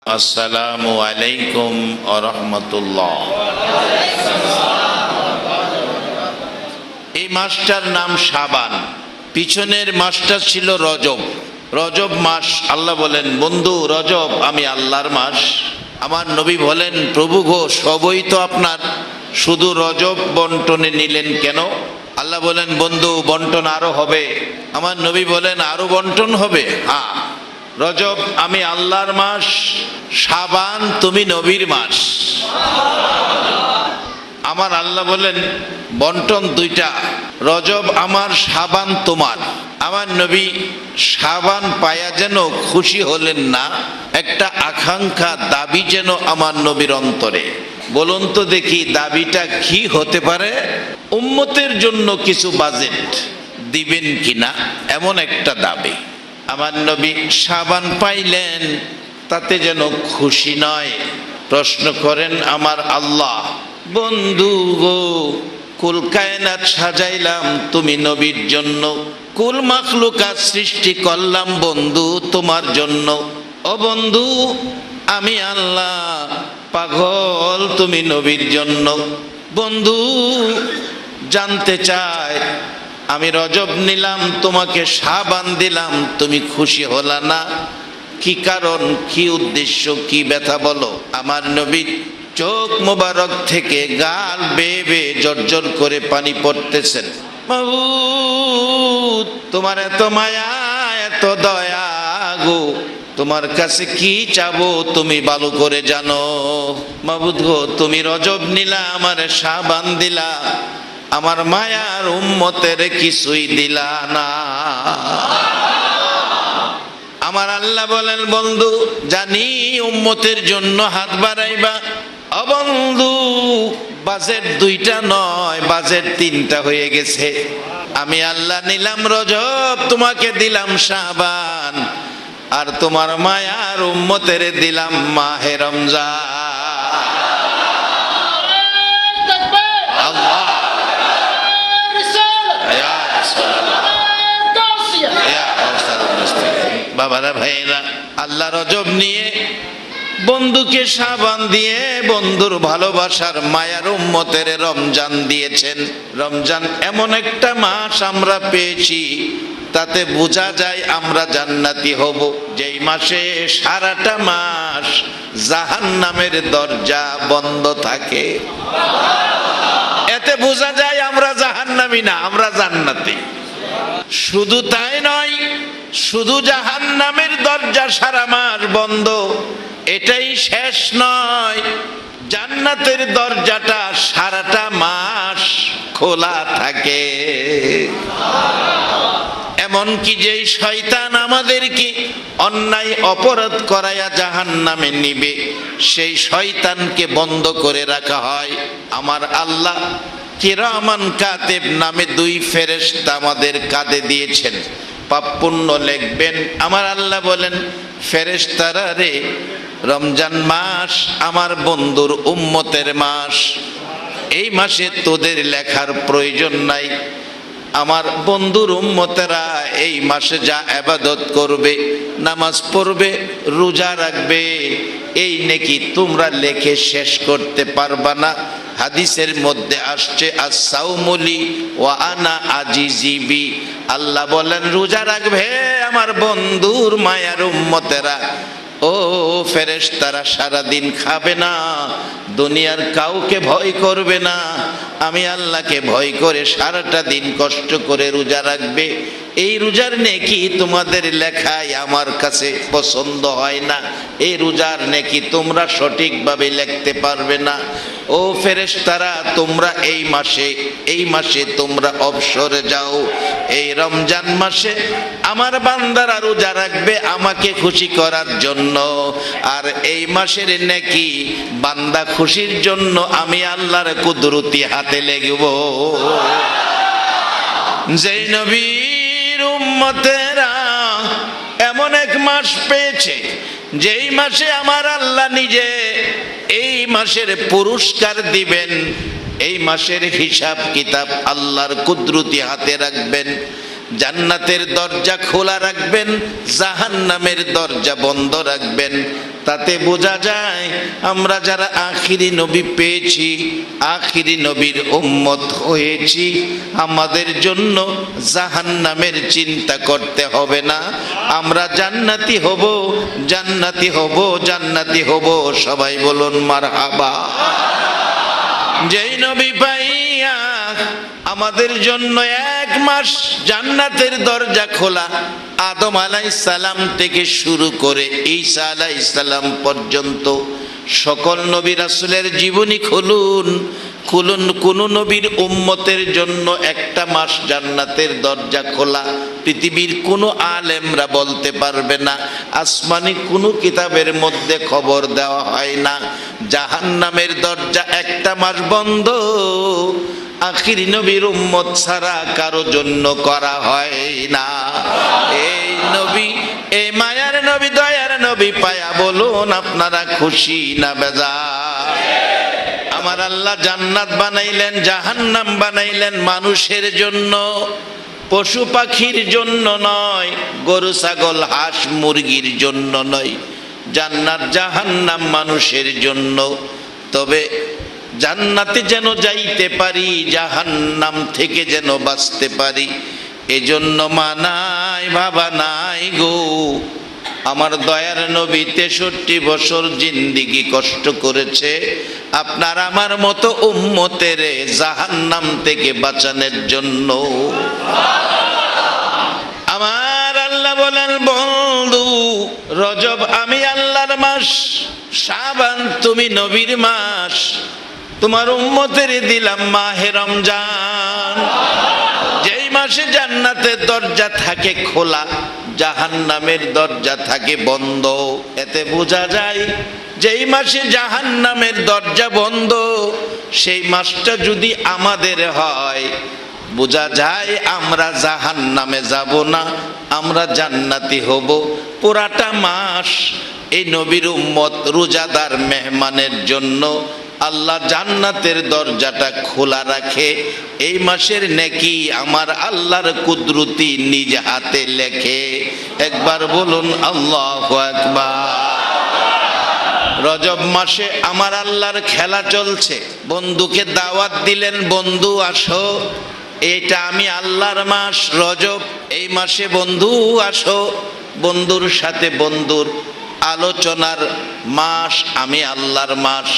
আসসালামু আলাইকুম ওয়া রাহমাতুল্লাহ। এই মাসটার নাম শাবান, পিছনের মাসটা ছিল রজব। রজব মাস, আল্লাহ বলেন বন্ধু রজব আমি আল্লাহর মাস। আমার নবী বলেন প্রভু গো সবই তো আপনার, শুধু রজব বন্টনে নিলেন কেন? আল্লাহ বলেন বন্ধু বন্টন আরো হবে। আমার নবী বলেন আরো বন্টন হবে? হ্যাঁ, রজব আমি আল্লাহর মাস, শাবান তুমি নবীর মাস। আমার আল্লাহ বলেন বন্টন দুইটা, রজব আমার শাবান তোমার। আমার নবী শাবান পায়া যেন খুশি হলেন না, একটা আকাঙ্ক্ষা দাবি যেন আমার নবীর অন্তরে। বলুন তো দেখি দাবিটা কি হতে পারে? উম্মতের জন্য কিছু বাজেট দিবেন কিনা, এমন একটা দাবি। আমার নবী শাবান পাইলেন, তাতে যেন খুশি নয়। প্রশ্ন করেন আমার আল্লাহ, বন্ধু গো কুল কায়নাত সাজাইলাম তুমি নবীর জন্য, কুল মাখলুকাত সৃষ্টি করলাম বন্ধু তোমার জন্য। ও বন্ধু আমি আল্লাহ পাগল তুমি নবীর জন্য। বন্ধু জানতে চায় আমি রজব নিলাম তোমাকে শাবান দিলাম, তুমি খুশি হলা না, কি কারণ, কি উদ্দেশ্য, কি ব্যথা বলো? আমার নবীর চোখ মোবারক থেকে গাল বেয়ে বেয়ে জর্জর করে পানি পড়তেছেন। মাবুদ তোমার এত মায়া এত দয়া গো, তোমার কাছে কি চাবো তুমি ভালো করে জানো। মাবুদ গো তুমি রজব নিলা, আমার শাবান দিলা, আমার মায়ার উম্মতের কিছুই দিলা না। আমার আল্লাহ বলেন বন্ধু জানি উম্মতের জন্য হাত বাড়াইবা। ও বন্ধু বাজেট দুইটা নয়, বাজেট তিনটা হয়ে গেছে। আমি আল্লাহ নিলাম রজব, তোমাকে দিলাম শাবান, আর তোমার মায়ার উম্মতের দিলাম মাহে রমজান। আল্লাহ বাবারা ভাইরা, আল্লাহ রজব নিয়ে বন্ধুকে শাবান দিয়ে বন্ধুর ভালোবাসার মায়ার উম্মতের রমজান দিয়েছেন। রমজান এমন একটা মাস আমরা পেয়েছি, তাতে বোঝা যায় আমরা জান্নাতি হব। যেই মাসে সারাটা মাস জাহান্নামের দরজা বন্ধ থাকে, এতে বোঝা যায় আমরা জাহান্নামী না, আমরা জান্নাতি। শুধু তাই নয়, শুধু জাহান্নামের দরজা সারা মাস বন্ধ এটাই শেষ নয়, জান্নাতের দরজাটা সারাটা মাস খোলা থাকে। এমনকি যেই শয়তান আমাদেরকে অন্যায় অপরাধ করায়া জাহান্নামে নিবে, সেই শয়তানকে বন্ধ করে রাখা হয়। আমার আল্লাহ কিরামান কাতিব নামে দুই ফেরেশতা আমাদের কাঁধে দিয়েছেন, পাপ পুণ্য লিখবেন। আমার আল্লাহ বলেন ফেরেশতারা রে, রমজান মাস আমার বন্ধুর উম্মতের মাস, এই মাসে তোদের লেখার প্রয়োজন নাই। আমার বন্ধুর উম্মতেরা এই মাসে যা ইবাদত করবে, নামাজ পড়বে, রোজা রাখবে, এই নেকি তোমরা লেখে শেষ করতে পারবা না। হাদিসের মধ্যে আসছে আস-সাওমুলি ওয়া আনা আজিজিবি, আল্লাহ বলেন রোজা রাখবে আমার বন্ধুর মায়ার উম্মতেরা। ও ফেরেশতারা সারাদিন খাবে না, দুনিয়ার কাউকে ভয় করবে না, আমি আল্লাহকে ভয় করে সারাটা দিন কষ্ট করে রোজা রাখবে। এই রোজার নেকি তোমাদের লেখায় আমার কাছে পছন্দ হয় না, এই রোজার নেকি তোমরা সঠিকভাবে লিখতে পারবে না। ও ফেরেশতারা তোমরা এই মাসে তোমরা অবসরে যাও। এই রমজান মাসে আমার বান্দারা রোজা রাখবে আমাকে খুশি করার জন্য, আর এই মাসের নেকি বান্দা খুশির জন্য আমি আল্লাহর কুদরতি হাতে লেগব। যেই নবীর উম্মতেরা এমন এক মাস পেয়েছে, যেই মাসে আমার আল্লাহ নিজে এই মাসের পুরস্কার দিবেন, এই মাসের হিসাব কিতাব আল্লাহর কুদরতি হাতে রাখবেন। জান্নাতের দরজা খোলা রাখবেন, জাহান্নামের দরজা বন্ধ রাখবেন। তাতে বোঝা যায় আমরা যারা আখিরি নবী পেয়েছি, আখিরি নবীর উম্মত হয়েছি, আমাদের জন্য জাহান্নামের চিন্তা করতে হবে না। আমরা জান্নাতি হব, জান্নাতি হব, জান্নাতি হব। সবাই বলুন মারহাবা। যেই নবী পাইয়া আমাদের জন্য 1 মাস জান্নাতের দরজা খোলা, আদম আলাইহিস সালাম থেকে শুরু করে ঈসা আলাইহিস সালাম পর্যন্ত সকল নবী রাসূলের জীবনী খুলুন, খুলুন, কোন নবীর উম্মতের জন্য 1টা মাস জান্নাতের দরজা খোলা পৃথিবীর কোনো আলেমরা বলতে পারবে না। আসমানি কোনো কিতাবের মধ্যে খবর দেওয়া হয় না। জাহান্নামের দরজা 1টা মাস বন্ধ আখিরি নবীর উম্মত ছাড়া কারো জন্য করা হয় না। এই নবী, এই মায়ার নবী, দয়ার নবী পায়া বলুন আপনারা খুশি না বেজার? আমার আল্লাহ জান্নাত বানাইলেন, জাহান্নাম বানাইলেন মানুষের জন্য, পশু পাখির জন্য নয়, গরু ছাগল হাঁস মুরগির জন্য নয়। জান্নাত জাহান্নাম মানুষের জন্য। তবে জান্নাতে যেন যাইতে পারি, জাহান্নাম থেকে যেন বাঁচতে পারি, এজন্য মানায় ভাবা নাই গো। আমার দয়ার নবী 63 বছর জিন্দিগি কষ্ট করেছে আপনার আমার মতো উম্মতের জাহান্নাম থেকে বাঁচানোর জন্য। আমার আল্লাহ বলেন, বন্ধু রজব আমি আল্লাহর মাস, শাবান তুমি নবীর মাস, তোমার উম্মতের দিলাম মাহে রমজান। যেই মাসে জান্নাতের দরজা থাকে খোলা, জাহান্নামের দরজা থাকে বন্ধ। এতে বোঝা যায় যেই মাসে জাহান্নামের দরজা বন্ধ, সেই মাসটা যদি আমাদের হয়, বোঝা যায় আমরা জাহান্নামে যাব না, আমরা জান্নাতি হব। পুরাটা মাস এই নবীর উম্মত রোজাদার মেহমানের জন্য আল্লাহ জান্নাতের দরজাটা খোলা রাখে। এই মাসের নেকি আমার আল্লাহর কুদরতি নিজ হাতে লেখে। একবার বলুন আল্লাহু আকবার। রজব মাসে আমার আল্লাহর খেলা চলছে। বন্ধুকে দাওয়াত দিলেন, বন্ধু আসো, এটা আমি আল্লাহর মাস রজব, এই মাসে বন্ধু আসো। বন্ধুর সাথে বন্ধুর আলোচনার মাস আমি আল্লাহর মাস।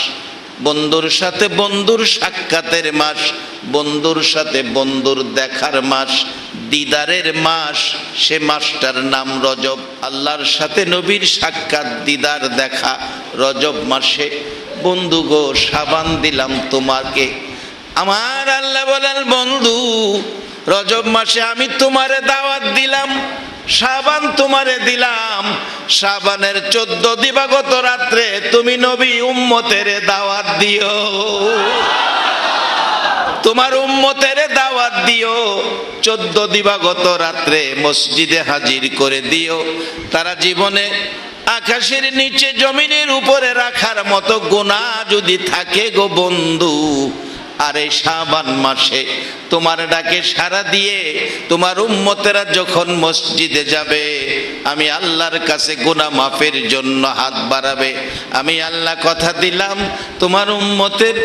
বন্ধুর সাথে বন্ধুর সাক্ষাতের মাস, বন্ধুর সাথে বন্ধুর দেখার মাস, দিদারের মাস, সে মাসটার নাম রজব। আল্লাহর সাথে নবীর সাক্ষাৎ, দিদার, দেখা রজব মাসে। বন্ধু গো সাবান দিলাম তোমাকে। আমার আল্লাহ বলেন, বন্ধু রজব মাসে আমি তোমারে দাওয়াত দিলাম, শাবান তোমারে দিলাম। শাবানের 14 দিবাগত রাত্রে তুমি নবী উম্মতের দাওয়াত দিও, তোমার উম্মতের দাওয়াত দিও। 14 দিবাগত রাত্রে মসজিদে হাজির করে দিও। তারা জীবনে আকাশের নিচে জমিনের উপরে রাখার মতো গুনাহ যদি থাকে গো বন্ধু, আর এই শাবান মাসে তোমার ডাকে সাড়া দিয়ে তোমার উম্মতেরা যখন মসজিদে যাবে, আমি আল্লাহর কাছে গুনাহ মাফের জন্য হাত বাড়াবে। আমি আল্লাহ কথা দিলাম তোমার উম্মতের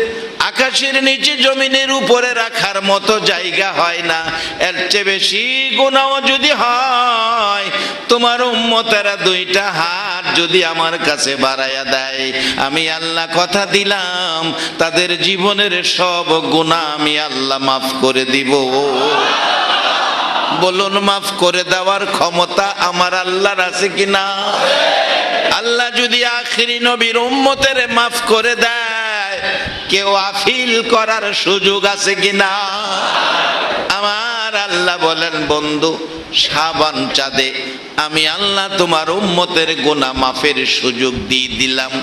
আকাশের নিচে জমিনের উপরে রাখার মতো জায়গা হয় না, এর চেয়ে বেশি গুনাহ যদি হয়, তোমার উম্মতেরা 2টা হাত যদি আমার কাছে বাড়াইয়া দেয়, আমি আল্লাহ কথা দিলাম তাদের জীবনের সব গুনাহ আমি আল্লাহ মাফ করে দিব। বলুন মাফ করে দেওয়ার ক্ষমতা আমার আল্লাহর আছে কিনা? আল্লাহ যদি আখিরি নবীর উম্মতের মাফ করে দেয়, কেউ আফিল করার সুযোগ আছে কিনা? আমার আল্লাহ বলেন, বন্ধু শাবান চাঁদে আমি আল্লাহ তোমার উম্মতের গুনাহ মাফের সুযোগ দিয়ে দিলাম।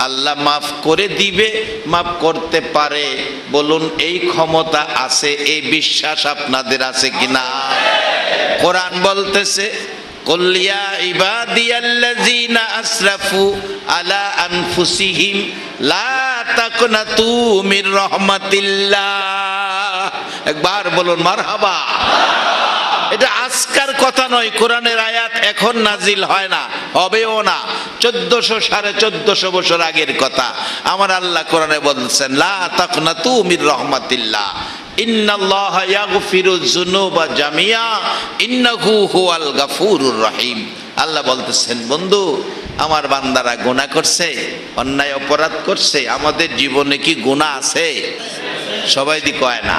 আল্লাহ মাফ করে দিবে, মাফ করতে পারে। বলুন এই ক্ষমতা আছে, এই বিশ্বাস আপনাদের আছে কিনা? কোরআন বলতেছে, কুল ইয়া ইবাদিয়াল্লাযিনা আসরাফু আলা আনফুসিহিম লা তাকনাতু মির রাহমাতিল্লাহ। একবার বলুন মারহাবা। এটা আজকার কথা নয়, কোরআনের আয়াত এখন নাজিল হয় না, হবেও না, 1400 1450 বছর আগের কথা। আমার আল্লাহ কোরআনে বলছেন, লা তাকনাতু মির রাহমাতিল্লাহ ইন্নাল্লাহা ইয়াগফিরুয যুনুবা জামিয়া ইন্নাহু হুয়াল গাফুরুর রহিম। আল্লাহ বলতেছেন, বন্ধু আমার বান্দারা গুনাহ করছে, অন্যায় অপরাধ করছে, আমাদের জীবনে কি গুনাহ আছে? সবাই দি কয় না।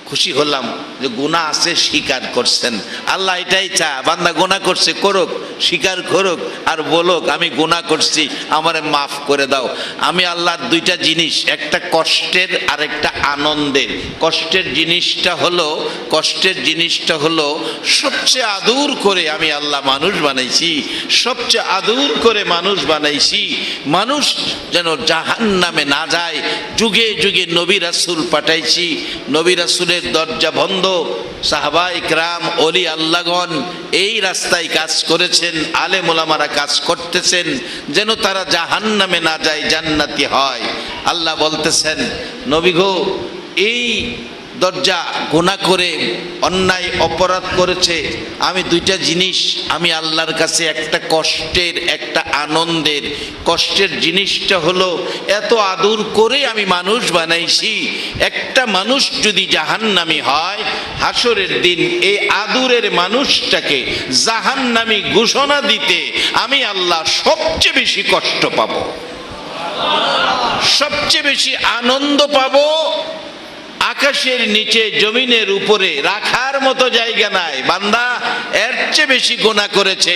খুশি হলাম যে গুনাহ আছে, স্বীকার করছেন। আল্লাহ এটাই চায়, বান্দা গুনাহ করছে করুক, স্বীকার করুক, আর বলুক আমি গুনাহ করছি, আমারে মাফ করে দাও। আমি আল্লাহর দুইটা জিনিস, একটা কষ্টের আর একটা আনন্দের। কষ্টের জিনিসটা হলো সবচেয়ে আদর করে আমি আল্লাহ মানুষ বানাইছি, সবচেয়ে আদর করে মানুষ বানাইছি, মানুষ যেন জাহান্নামে না যায়। যুগে যুগে নবী রাসূল পাঠাইছি, নবী রাসূলের দরজা বন্ধ, সাহাবায়ে কেরাম ওলি আল্লাহগণ এই রাস্তায় কাজ করেছেন, আলেম ওলামারা কাজ করতেছেন যেন তারা জাহান্নামে না যায়, জান্নাতি হয়। আল্লাহ বলতেছেন, নবী গো এই দরজা গুনাহ করে অন্যায় অপরাধ করেছে, আমি দুইটা জিনিস আমি আল্লাহর কাছে, একটা কষ্টের একটা আনন্দের। কষ্টের জিনিসটা হলো এত আদর করে আমি মানুষ বানাইছি, একটা মানুষ যদি জাহান্নামী হয় হাসরের দিন এই আদরের মানুষটাকে জাহান্নামী ঘোষণা দিতে আমি আল্লাহ সবচেয়ে বেশি কষ্ট পাবো, সবচেয়ে বেশি আনন্দ পাবো। আকাশের নিচে জমিনের উপরে রাখার মতো জায়গা নাই। বান্দা এর চেয়ে বেশি গুনাহ করেছে,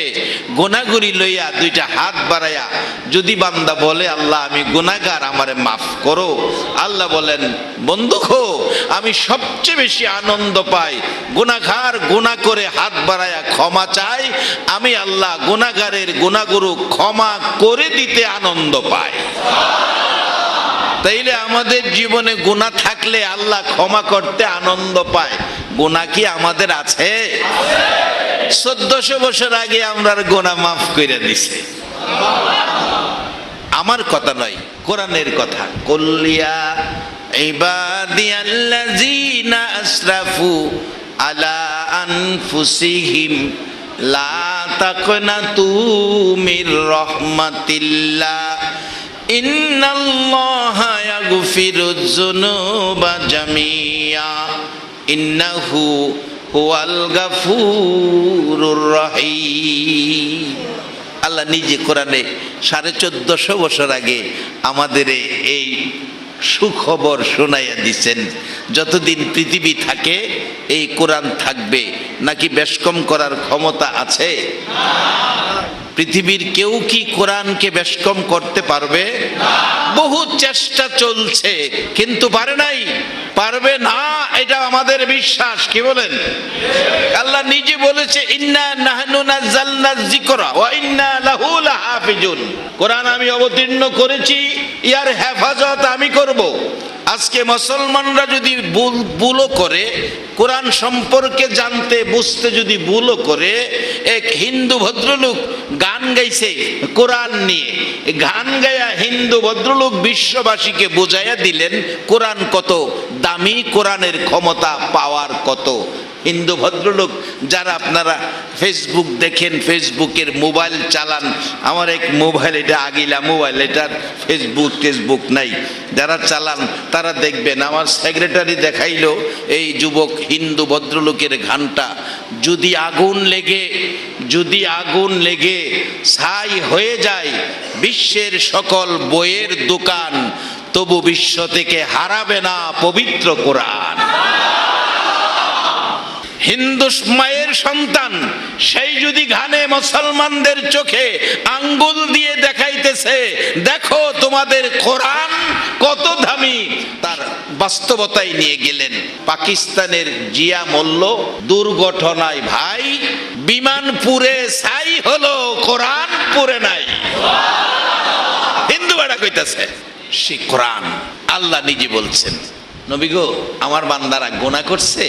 গুনাহগুরি লইয়া দুইটা হাত বাড়াইয়া যদি বান্দা বলে, আল্লাহ আমি গুনাহগার, আমারে মাফ করো, আল্লাহ বলেন, বন্ধু গো আমি সবচেয়ে বেশি আনন্দ পাই গুনাহগার গুনাহ করে হাত বাড়াইয়া ক্ষমা চাই, আমি আল্লাহ গুনাহগারের গুনাহগুলো ক্ষমা করে দিতে আনন্দ পাই। তাইলে আমাদের জীবনে গুনাহ থাকলে আল্লাহ ক্ষমা করতে আনন্দ পায়। গুনাহ কি আমাদের আছে? 1400 বছর আগে আমরা গুনাহ মাফ করে দিছে। আমার কথা নয়, কোরআনের কথা। কুল্লিয়া ইবাদিয়াল্লাযীনা আসরাফু আলা আনফুসিহিম লা তাকনাতু মির রাহমাতিল্লাহ ইন্নাল্লাহা ইয়াগফিরুয যুনুবা জামিয়া ইন্নাহু হুয়াল গাফুরুর রহিম। আল্লাহ নিজে কোরআনে 1450 বছর আগে আমাদের এই সুখবর শোনাইয়া দিচ্ছেন, যতদিন পৃথিবী থাকে এই কোরআন থাকবে। নাকি বেশকম করার ক্ষমতা আছে? পৃথিবীর কেউ কি কোরআনকে বেশকম করতে পারবে? বহু চেষ্টা চলছে কিন্তু পারে নাই, পারবে না, এটা আমাদের বিশ্বাস। কি বলেন? আল্লাহ নিজে বলেছে, ইন্না নাহনু নাযালনা যিকরা ওয়া ইন্না লাহু লাহাফিজুন। কোরআন আমি অবতীর্ণ করেছি, ইয়ার হেফাজত আমি করব। আজকে মুসলমানরা যদি ভুলও করে, কোরআন সম্পর্কে জানতে বুঝতে যদি ভুলও করে, এক হিন্দু ভদ্রলোক গান গাইছে কোরআন নিয়ে, গান গায়া হিন্দু ভদ্রলোক বিশ্ববাসীকে বোঝাইয়া দিলেন কোরআন কত দামি, কোরআনের ক্ষমতা পাওয়ার কত। হিন্দু ভদ্রলোক যারা আপনারা ফেসবুক দেখেন, ফেসবুকের মোবাইল চালান, আমার এক মোবাইল, এটা আগিলা মোবাইল, এটার ফেসবুক নাই, যারা চালান তারা দেখবেন। আমার সেক্রেটারি দেখাইলো এই যুবক হিন্দু ভদ্রলোকের গানটা। যদি আগুন লেগে ছাই হয়ে যায় বিশ্বের সকল বইয়ের দোকান, তবু বিশ্ব থেকে হারাবে না পবিত্র কোরআন। হিন্দু মায়ের সন্তান সেই যদি গানে মুসলমানদের চোখে আঙ্গুল দিয়ে দেখাইতেছে, দেখো তোমাদের কোরআন কত দামি, তার বাস্তবতায় নিয়ে গেলেন। পাকিস্তানের জিয়া মল্ল দুর্ঘটনায় ভাই বিমান পুড়ে ছাই হলো, কোরআন পুড়ে নাই। হিন্দু বেড়া কইতাছে সে কোরআন। আল্লাহ নিজে বলছেন, নবী গো আমার বান্দারা গুনাহ করছে,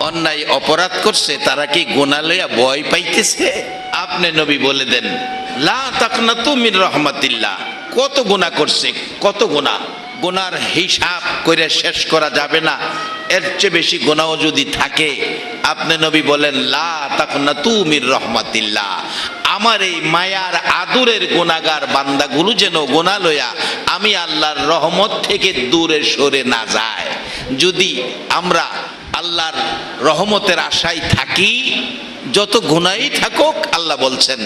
অন্যায় অপরাধ করছে, তারা কি গুনাহ লইয়া ভয় পাইতেছে? আপনি নবী বলে দেন, লা তাকনাতু মির রাহমাতিল্লাহ। কত গুনাহ করছে, কত গুনাহ, গুনার হিসাব করে শেষ করা যাবে না। এর চেয়ে বেশি গুনাহ যদি থাকে, আপনি নবী বলেন লা তাকনাতু মির রহমাতিল্লাহ, আমার এই মায়ার আদরের গুনাহগার বান্দাগুলো যেন গুনাহ লইয়া আমি আল্লাহর রহমত থেকে দূরে সরে না যায়। যদি আমরা আল্লাহর রহমতের আশায় থাকি, যত গুনাহই থাকুক, আল্লাহ বলছেন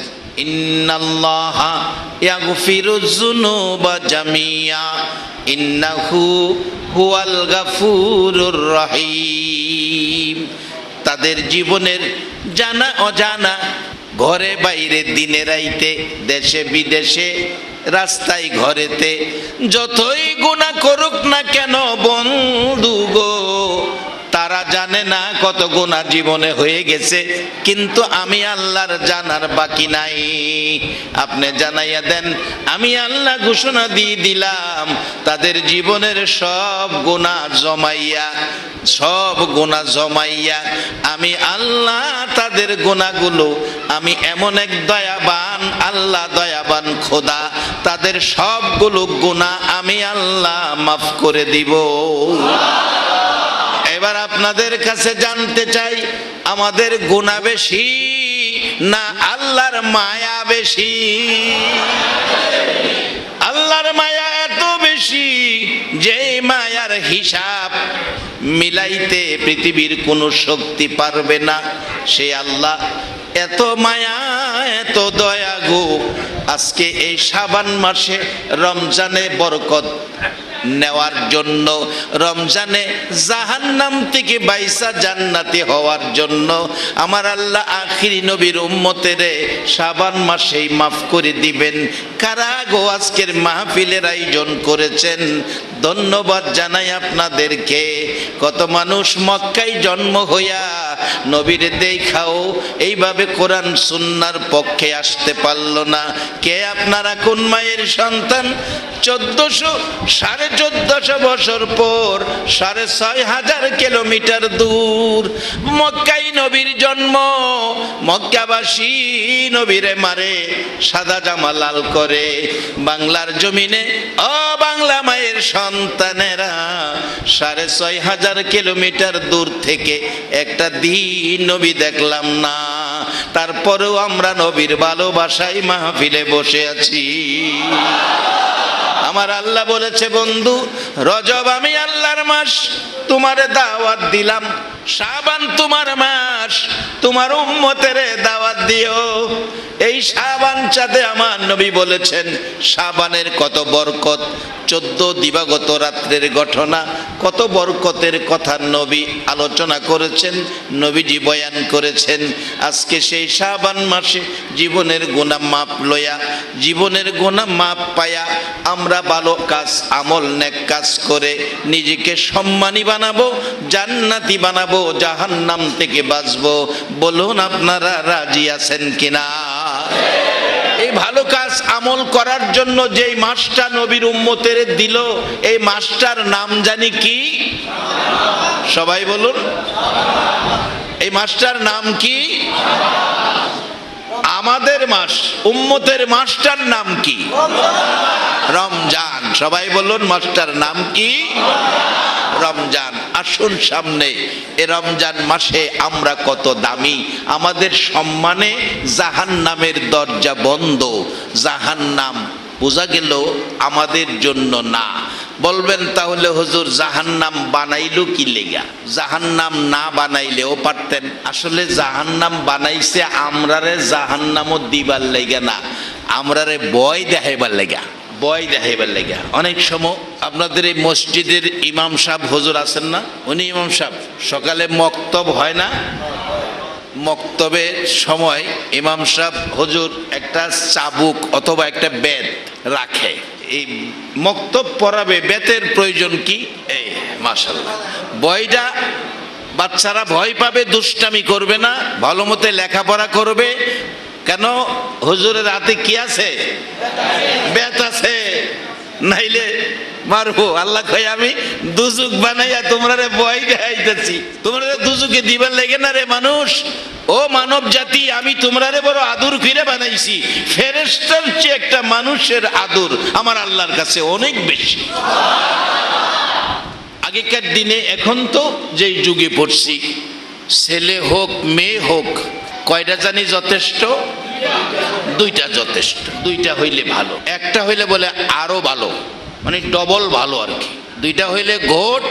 ইন্নাল্লাহা ইয়াগফিরুয যুনুবা জামিয়া ইন্নাহু হুয়াল গাফুরুর রহিম। তাদের জীবনের জানা অজানা, ঘরে বাইরে, দিনে রাইতে, দেশে বিদেশে, রাস্তায় ঘরেতে যতই গুনাহ করুক না কেন বন্ধু গো, তারা জানে না কত গুনাহ জীবনে হয়ে গেছে, কিন্তু আমি আল্লাহর জানার বাকি নাই। আপনি জানাইয়া দেন, আমি আল্লাহ ঘোষণা দিয়ে দিলাম, তাদের জীবনের সব গুনাহ জমাইয়া আমি আল্লাহ তাদের গুনাহগুলো, আমি এমন এক দয়াবান আল্লাহ, দয়াবান খোদা, তাদের সবগুলো গুনাহ আমি আল্লাহ মাফ করে দিব। এবার আপনাদের কাছে জানতে চাই, আমাদের গুনাহ বেশি না আল্লাহর মায়া বেশি? আল্লাহর মায়া এত বেশি যে মায়ার হিসাব মিলাইতে পৃথিবীর কোনো শক্তি পারবে না। সে আল্লাহ এত মায়া, এত দয়া গো। আজকে এই শাবান মাসে রমজানে বরকত নেওয়ার জন্য, রমজানে জাহান্নাম থেকে বাইসা জান্নাতি হওয়ার জন্য আমার আল্লাহ আখিরি নবীর উম্মতেরে শাবান মাসেই মাফ করে দিবেন। কারা গো আজকের মাহফিলের আয়োজন করেছেন, ধন্যবাদ জানাই আপনাদেরকে। কত মানুষ মক্কায় জন্ম হইয়া নবীর দেখাও এইভাবে কোরআন সুন্নাহর পক্ষে আসতে পারল না। কে আপনারা কোন মায়ের সন্তান? 1400 বছর পর 6500 কিলোমিটার দূর মক্কায় নবীর জন্ম। মক্কাবাসী নবীরে মারে, সাদা জামা লাল করে। বাংলার জমিনে ও বাংলা মায়ের সন্তানেরা 6500 কিলোমিটার দূর থেকে একটা দিন নবী দেখলাম না, তারপরেও আমরা নবীর ভালোবাসায় মাহফিলে বসে আছি। আমার আল্লাহ বলেছে, বন্ধু রজব আমি আল্লাহর মাস, তোমারে দাওয়াত দিলাম। শাবান তোমার মাস, তোমার উম্মতের দাওয়াত দিও। এই শাবান চাঁদে আমার নবী বলেছেন শাবানের কত বরকত। 14 দিবাগত রাত্রের ঘটনা, কত বরকতের কথা নবী আলোচনা করেছেন, নবীজি বয়ান করেছেন। আজকে সেই শাবান মাসে জীবনের গুনাহ মাপ লয়া, জীবনের গুনাহ মাপ পায়া আমরা ভালো কাজ, আমল, নেক কাজ করে নিজেকে সম্মানী বানাবো, জান্নাতি বানাবো, জাহান্নাম থেকে বাঁচবো। বলুন আপনারা রাজি আছেন কিনা? এই ভালো কাজ আমল করার জন্য যেই মাসটা নবীর উম্মতের দিল, এই মাসটার নাম জানি কি? সবাই বলুন, এই মাসটার নাম কি? আমাদের মাস, উম্মতের মাসটার নাম কি? রমজান। সবাই বলুন, মাসটার নাম কি? রমজান। আসুন সামনে এ রমজান মাসে আমরা কত দামি, আমাদের সম্মানে জাহান্নামের দরজা বন্ধ। জাহান্নাম বোঝা গেল আমাদের জন্য না। বলবেন তাহলে হুজুর জাহান্নাম বানাইলো কি লেগা? জাহান্নাম না বানাইলেও পারতেন। আসলে জাহান্নাম বানাইছে আমরারে জাহান্নামও দিবার লেগা না, আমরারে ভয় দেখাইবার লেগা, ভয় দেখাইবার লেগা। অনেক সময় আপনাদের এই মসজিদের ইমাম সাহেব হুজুর আছেন না, উনি ইমাম সাহেব সকালে মক্তব হয় না, মক্তবের সময় ইমাম সাহেব হুজুর একটা চাবুক অথবা একটা বেত রাখে। এই মক্তব পড়াবে, বেতের প্রয়োজন কি? এই মাশাআল্লাহ, বয়টা বাচ্চারা ভয় পাবে, দুষ্টামি করবে না, ভালো মতো লেখাপড়া করবে। কেন? হুজুরের হাতে কি আছে? বেত আছে, নাইলে মারবো। আল্লাহ কয় আমি দুজুক বানাইয়া তোমরা ভয় দেখাইতেছি, তোমরা দুজুকে দিবার লাগে না রে মানুষ। ও মানব জাতি, আমি তোমরা বড় আদর করে বানাইছি। ফেরেশতার চেয়ে একটা মানুষের আদর আমার আল্লাহর কাছে অনেক বেশি। আগেকার দিনে, এখন তো যেই যুগে পড়ছি, ছেলে হোক মেয়ে হোক, কয়টা জানি যথেষ্ট? দুইটা যথেষ্ট। দুইটা হইলে ভালো, একটা হইলে বলে আরো ভালো, মানে ডবল ভালো আর কি। দুইটা হইলে গোট,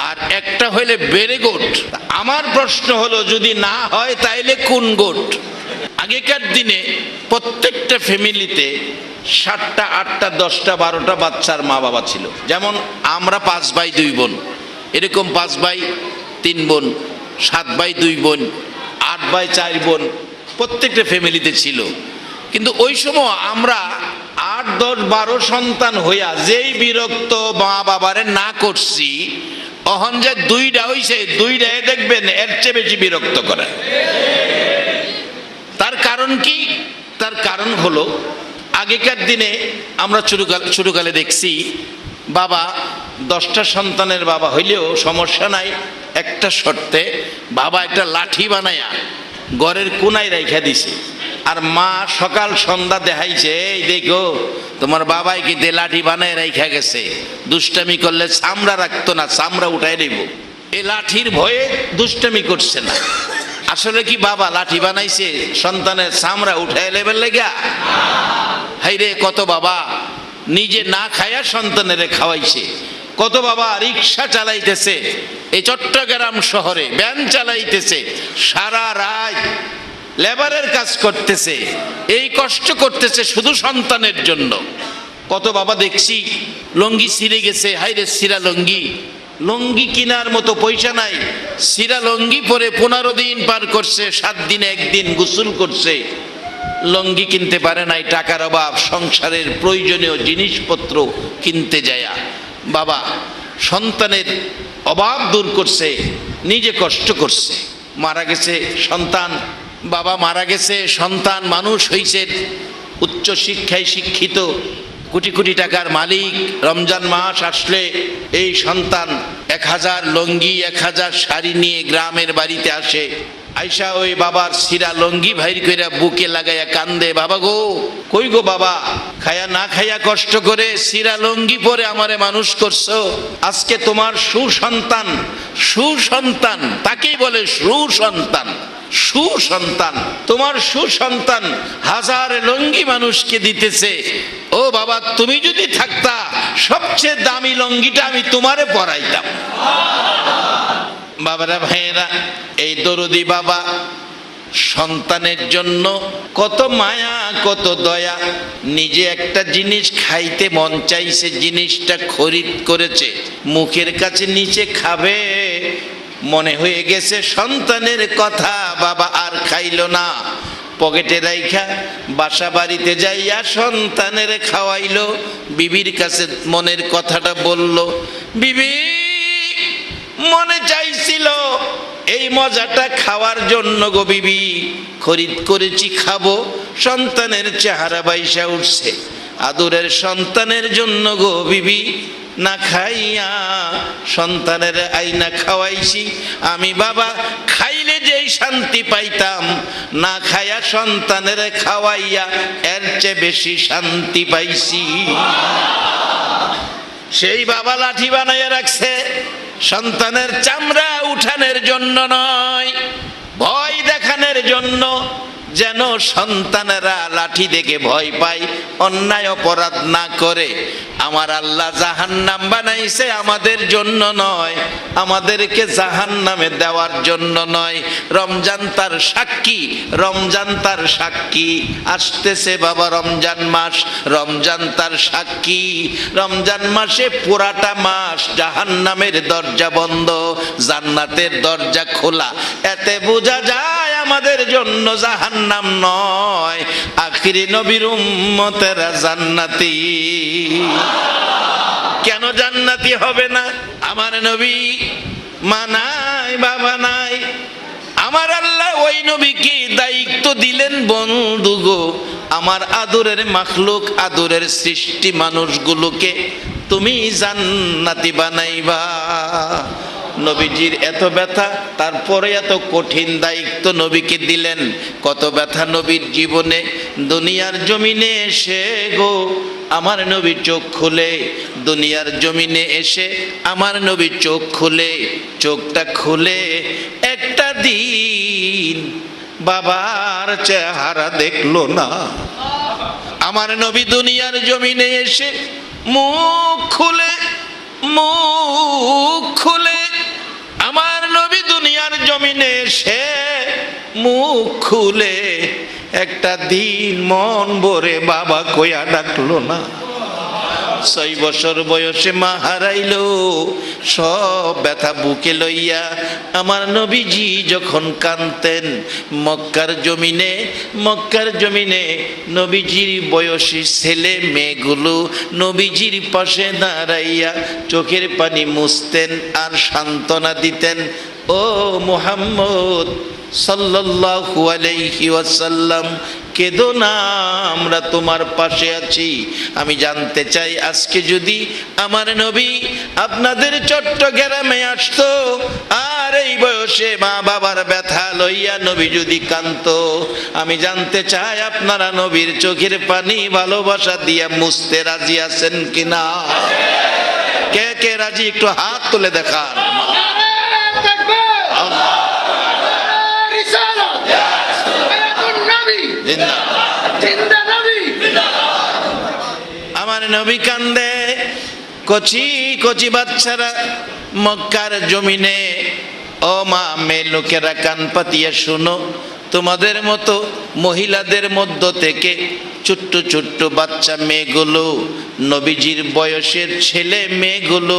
আর একটা হইলে বেড়ে গোট। আমার প্রশ্ন হলো, যদি না হয় তাইলে কোন গোট? আগেকার দিনে প্রত্যেকটা ফ্যামিলিতে 7টা 8টা 10টা 12টা বাচ্চার মা বাবা ছিল। যেমন আমরা 5 ভাই 2 বোন, এরকম 5 ভাই 3 বোন, 7 ভাই 2 বোন, 8 ভাই 4 বোন, প্রত্যেকটা ফ্যামিলিতে ছিল। কিন্তু ওই সময় আমরা 8, 10, 12 সন্তান হইয়া যেই বিরক্ত মা বাবারে না করছি, অহন যে 2টা হইছে, 2টায় দেখবেন এর চেয়ে বেশি বিরক্ত করে। তার কারণ কি? তার কারণ হলো, আগেকার দিনে আমরা ছোটকালে দেখছি, বাবা 10টা সন্তানের বাবা হইলেও সমস্যা নাই, একটা শর্তে, বাবা একটা লাঠি বানায়া ঘরের কোনায় রাইখা দিছে, আর মা সকাল সন্ধ্যা দেখাইছে, এই দেখো তোমার বাবাই কি দে লাঠি বানায় রাইখা গেছে, দুষ্টামি করলে চামড়া রাখতো না, চামড়া উঠাই দেব। এই লাঠির ভয়ে দুষ্টামি করছে না। আসলে কি বাবা লাঠি বানাইছে সন্তানের চামড়া উঠাই লেবেল লেগা? হাইরে, কত বাবা নিজে না খায়া সন্তানের খাওয়াইছে, কত বাবা রিক্সা চালাইতেছে, এই চট্টগ্রাম শহরে ভ্যান চালাইতেছে, সারা রাত লেবারের কাজ করতেছে, এই কষ্ট করতেছে শুধু সন্তানের জন্য। কত বাবা দেখছি লঙ্গি ছিঁড়ে গেছে, হাইরে ছিঁড়া লঙ্গি, লঙ্গি কেনার মতো পয়সা নাই, ছিঁড়া লঙ্গি পরে 15 দিন পার করছে, 7 দিনে 1 দিন গোসল করছে, লঙ্গি কিনতে পারে নাই, টাকার অভাব, সংসারের প্রয়োজনীয় জিনিসপত্র কিনতে যায়া বাবা সন্তানের অভাব দূর করছে, নিজে কষ্ট করছে। মারা গেছে সন্তান, বাবা মারা গেছে, সন্তান মানুষ হইছে, উচ্চ শিক্ষায় শিক্ষিত, কোটি কোটি টাকার মালিক। রমজান মাস আসলে এই সন্তান 1000 লঙ্গি 1000 শাড়ি নিয়ে গ্রামের বাড়িতে আসে, আইসা ওই বাবার ছিঁড়া লঙ্গি ভাইর কইরা বুকে লাগাইয়া কান্দে, বাবা গো, কই গো বাবা, খায়া না খায়া কষ্ট করে ছিঁড়া লঙ্গি পরে আমারে মানুষ করছো, আজকে তোমার সুসন্তান, সুসন্তান তাকেই বলে সুসন্তান, সুসন্তান, তোমার সুসন্তান 1000 লঙ্গি মানুষকে দিতেছে, ও বাবা তুমি যদি থাকতা সবচেয়ে দামি লঙ্গিটা আমি তোমারে পরাইতাম। বাবারা ভাইয়েরা, এই দরদি বাবা সন্তানের জন্য কত মায়া কত দয়া, নিজে একটা জিনিস খাইতে মন চাইছে, জিনিসটা খরিদ করেছে, মুখের কাছে নিচে খাবে, মনে হয়ে গেছে সন্তানের কথা, বাবা আর খাইল না, পকেটে রাইখা বাসা বাড়িতে যাইয়া সন্তানের খাওয়াইলো, বিবির কাছে মনের কথাটা বলল, বিবি মনে চাইছিল এই মজাটা খাওয়ার জন্য গো বিবি, খরিদ করেছি খাবো, সন্তানের চেহারা বাইসা উঠছে, আদরের সন্তানের জন্য গো বিবি না খাইয়া সন্তানের আইনা খাওয়াইছি, আমি বাবা খাইলে যেই শান্তি পাইতাম, না খাইয়া সন্তানের খাওয়াইয়া এর চেয়ে বেশি শান্তি পাইছি। সেই বাবা লাঠি বানাইয়া রাখছে, সন্তানের চামড়া উঠানের জন্য নয়, ভয় দেখানোর জন্য, যেন সন্তানেরা লাঠি দেখে ভয় পায়, অন্যায় অপরাধ না করে। আমার আল্লাহ জাহান্নাম বানাইছে আমাদের জন্য নয়, আমাদেরকে জাহান্নামে দেওয়ার জন্য নয়। রমজান তার সাক্ষী, রমজান তার সাক্ষী, আসতেছে বাবা রমজান মাস, রমজান তার সাক্ষী। রমজান মাসে পুরাটা মাস জাহান্নামের দরজা বন্ধ, জান্নাতের দরজা খোলা, এতে বোঝা যায় আমাদের জন্য জাহান্নাম নয়, আখিরি নবীর উম্মতেরা জান্নাতি। কেন জান্নাতি হবে না? আমার নবী মা নাই বাবা নাই, আমার আল্লাহ ওই নবীকে দায়িত্ব দিলেন, বন্ধু গো আমার আদরের মাখলুক, আদরের সৃষ্টি মানুষগুলোকে তুমি জান্নাতি বানাইবা। নবীজির এত ব্যথা, তারপরে এত কঠিন দায়িত্ব নবীকে দিলেন। কত ব্যথা নবীর জীবনে। দুনিয়ার জমিনে এসে গো আমার নবী চোখ খুলে, দুনিয়ার জমিনে এসে আমার নবী চোখ খুলে, চোখটা খুলে একটা দিন বাবার চেহারা দেখলো না। আমার নবী দুনিয়ার জমিনে এসে মুখ খুলে, মুখ খুলে, আমার নবী দুনিয়ার জমিনে এসে মুখ খুলে একটা দিন মন ভরে বাবা কইয়া ডাকলো না। 6 বছর বয়সে মা হারাইলো, সব ব্যথা বুকে লইয়া আমার নবীজি যখন কাঁদতেন মক্কার জমিনে, মক্কার জমিনে নবীজির বয়সী ছেলে মেয়েগুলো নবীজির পাশে দাঁড়াইয়া চোখের পানি মুছতেন আর সান্ত্বনা দিতেন, ও মুহাম্মদ সাল্লাল্লাহু আলাইহি ওয়াসাল্লাম, কেঁদো না, আমরা তোমার পাশে আছি। আমি জানতে চাই আজকে যদি আমার নবী আপনাদের চট্টগ্রামে আসতো আর এই বয়সে মা বাবার ব্যথা লইয়া নবী যদি কাঁদতো, আমি জানতে চাই আপনারা নবীর চোখের পানি ভালোবাসা দিয়া মুছতে রাজি আছেন কিনা? কে কে রাজি একটু হাত তুলে দেখান। আমার নবী কান্দে, কচি কচি বাচ্চারা মক্কার জমিনে। ও মা, মেয়ে লোকেরা কান পাতিয়া শুনো, তোমাদের মতো মহিলাদের মধ্য থেকে ছোট্ট ছোট্ট বাচ্চা মেয়েগুলো, নবীজির বয়সের ছেলে মেয়েগুলো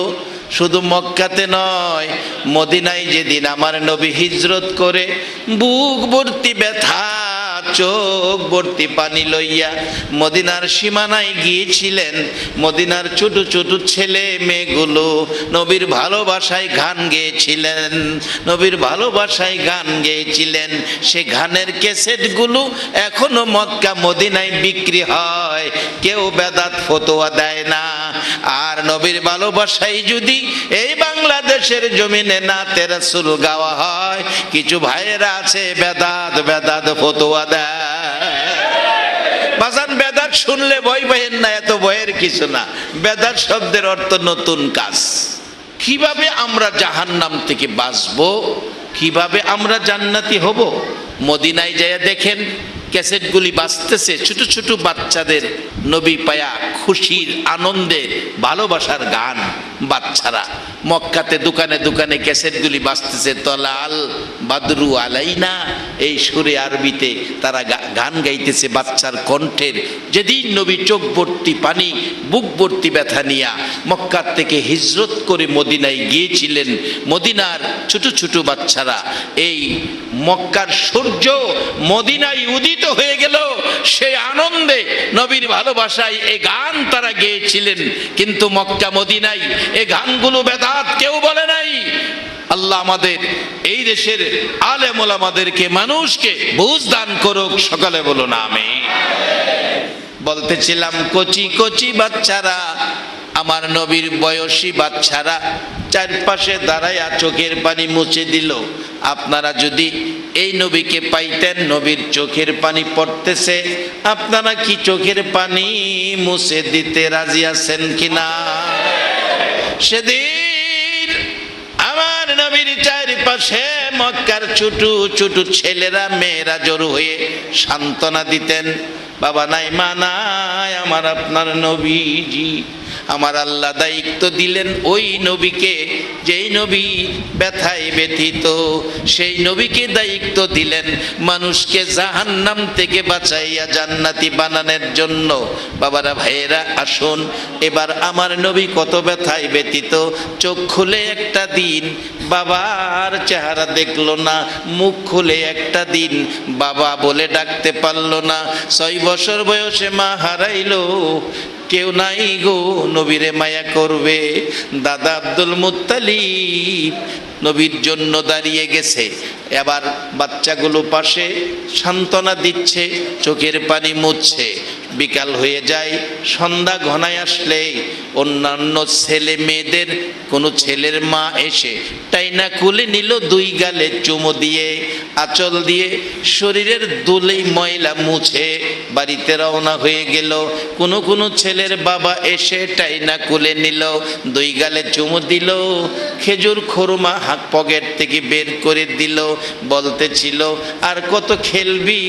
শুধু মক্কাতে নয়, মদিনায় যেদিন আমার নবী হিজরত করে বুক ভর্তি ব্যথা চোখ ভর্তি পানি লইয়া মদিনার সীমানায় গিয়েছিলেন, মদিনার ছোট ছোট ছেলে মেয়েগুলো নবীর ভালোবাসায় গান গেয়েছিলেন, নবীর ভালোবাসায় গান গেয়েছিলেন। সে গানের ক্যাসেটগুলো এখনো মক্কা মদিনায় বিক্রি হয়, কেউ বেদাত ফতোয়া দেয় না। আর নবীর ভালোবাসায় যদি এই বাংলাদেশের জমিনে নাতে রাসূল গাওয়া হয়, কিছু ভাইয়েরা আছে বেদাত বেদাত ফতোয়া দেয়। বাজান, বেদাত শুনলে ভয় পাইয়েন না, এত ভয়ের কিছু না। বেদাত শব্দের অর্থ নতুন কাজ। কিভাবে আমরা জাহান্নাম থেকে বাঁচবো, কিভাবে আমরা জান্নাতি হব? মদিনায় যাইয়া দেখেন ক্যাসেটগুলি বাজতেছে, ছোট ছোট বাচ্চাদের নবী পায়া খুশির আনন্দের ভালোবাসার গান। বাচ্চারা মক্কাতে দোকানে দোকানে ক্যাসেটগুলি বাজতেছে, তলাল বাদরু আলাইনা, এই সুরে আরবিতে তারা গান গাইতেছে বাচ্চার কণ্ঠের। যেদিন নবী চোখ ভর্তি পানি বুক ভর্তি ব্যথা নিয়া মক্কার থেকে হিজরত করে মদিনায় গিয়েছিলেন, মদিনার ছোট ছোট বাচ্চারা এই মক্কার সূর্য মদিনায় উদিত হয়ে গেল, সেই আনন্দে নবীর ভালোবাসায় এই গান তারা গেয়েছিলেন। কিন্তু মক্কা মদিনায় এই গানগুলো বেদাত কেউ বলে নাই। আল্লাহ আমাদের এই দেশের আলেম ওলামাদেরকে, মানুষকে বুঝ দান করুক, সকালে বলুন আমিন। বলতেছিলাম কচি কচি বাচ্চারা, আমার নবীর বয়সী বাচ্চারা চারপাশে দাঁড়াইয়া চোখের পানি মুছে দিল। আপনারা যদি এই নবীকে পাইতেন, নবীর চোখের পানি পড়তেছে, আপনারা কি চোখের পানি মুছে দিতে রাজি আছেন কিনা? সেদিন আমার নবীর চারপাশে মক্কার ছোট ছোট ছেলেরা মেয়েরা জড়ো হয়ে সান্ত্বনা দিতেন, বাবা নাই মা নাই, আমার আপনার নবীজি। আমার আল্লাহ দায়িত্ব দিলেন ওই নবীকে, যেই নবী ব্যথায় ব্যথিত, সেই নবীকে দায়িত্ব দিলেন মানুষকে জাহান্নাম থেকে বাঁচাইয়া জান্নাতি বানানোর জন্য। বাবারা ভাইয়েরা আসুন, এবার আমার নবী কত ব্যথায় ব্যথিত, চোখ খুলে একটা দিন বাবার চেহারা দেখলো না, মুখ খুলে একটা দিন বাবা বলে ডাকতে পারলো না। 6 বছর বয়সে মা হারাইলো, কেউ নাই গো নবীরে মায়া করবে। দাদা আব্দুল মুত্তালিব নবীর জন্য দাঁড়িয়ে গেছে, এবার বাচ্চাগুলো পাশে সান্ত্বনা দিচ্ছে, চোখের পানি মুছছে। বিকাল হয়ে যায়, সন্ধ্যা ঘনায় আসলে অন্যান্য ছেলে মেয়েদের কোনো ছেলের মা এসে টাইনা কুলে নিল, দুই গালে চুমো দিয়ে আঁচল দিয়ে শরীরের দুলেই ময়লা মুছে বাড়িতে রওনা হয়ে গেল। কোনো ছেলের বাবা এসে টাইনা কুলে নিল, দুই গালে চুমো দিল, খেজুর খোরমা হাত পকেট থেকে বের করে দিল, বলতেছিল আর কত খেলবি,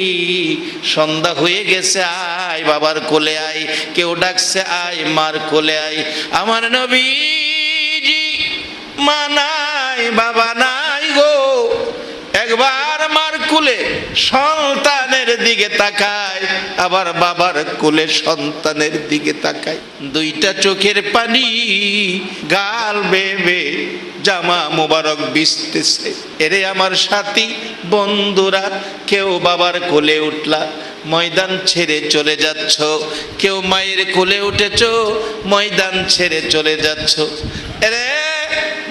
সন্ধ্যা হয়ে গেছে, আয় বাবার কোলে আয়, কেউ ডাকছে আয় মার কোলে আয়। আমার নবীজি মা নাই বাবা নাই গো, একবার মার কোলে সন্তানের দিকে তাকায়, আবার বাবার কোলে সন্তানের দিকে তাকায়, দুইটা চোখের পানি গাল বেবে জামা মোবারক ভিজতেছে। এরে আমার সাথী বন্ধুরা, কেউ বাবার কোলে উঠলা, ময়দান ছেড়ে চলে যাচ্ছ, কেউ মায়ের কোলে উঠেছ, ময়দান ছেড়ে চলে যাচ্ছ। এরে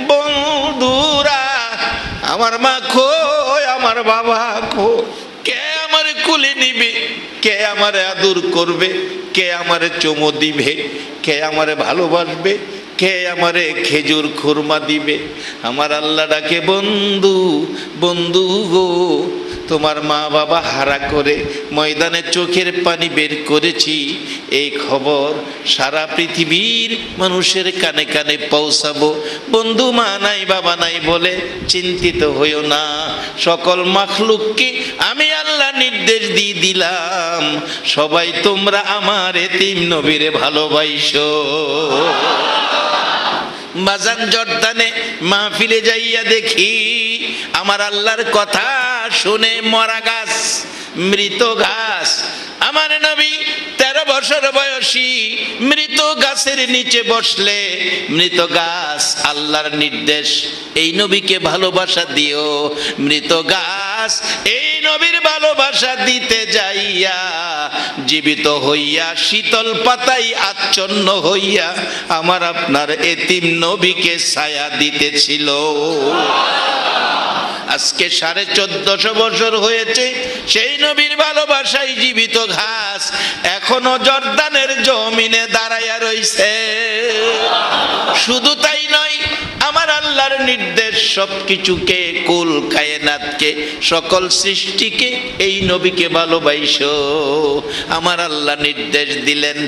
বন্ধুরা, আমার মা কই, আমার বাবা কই, কে আমার কোলে নিবে, কে আমারে আদর করবে, কে আমারে চুমো দিবে, কে আমারে ভালোবাসবে, কে আমারে খেজুর খুরমা দিবে? আমার আল্লাহ ডাকে বন্ধু, বন্ধু গো, তোমার মা বাবা হারা করে ময়দানে চোখের পানি বের করেছি, এই খবর সারা পৃথিবীর মানুষের কানে কানে পৌঁছাবো। বন্ধু মা নাই বাবা নাই বলে চিন্তিত হইও না, সকল মাখলুককে আমি আল্লাহ নির্দেশ দিয়ে দিলাম, সবাই তোমরা আমার এতিম নবীরে ভালোবাসো। বাজান জর্দানে মাহফিলে যাইয়া দেখি আমার আল্লাহর কথা শুনে মরা গাছ, মৃত গাছ, আমার নবী 13 বছর বয়সী মৃত গাছের নিচে বসলে মৃত গাছ আল্লাহর নির্দেশ, এই নবীকে ভালোবাসা দিও। মৃত গাছ এই নবীর ভালোবাসা দিতে যাইয়া জীবিত হইয়া শীতল পাতাই আচ্ছন্ন হইয়া আমার আপনার এতিম নবীকে ছায়া দিতেছিল। আজকে 1450 বছর হয়েছে, সেই নবীর ভালোবাসায় জীবিত ঘাস এখনো জর্দানের জমিনে দাঁড়াইয়া রইছে। শুধু তাই নয়, আমার আল্লাহর নির্দেশ সবকিছুকে, কুল কায়নাতকে, সকল সৃষ্টিকে এই নবীকে ভালোবাসো। আমার আল্লাহ নির্দেশ দিলেন,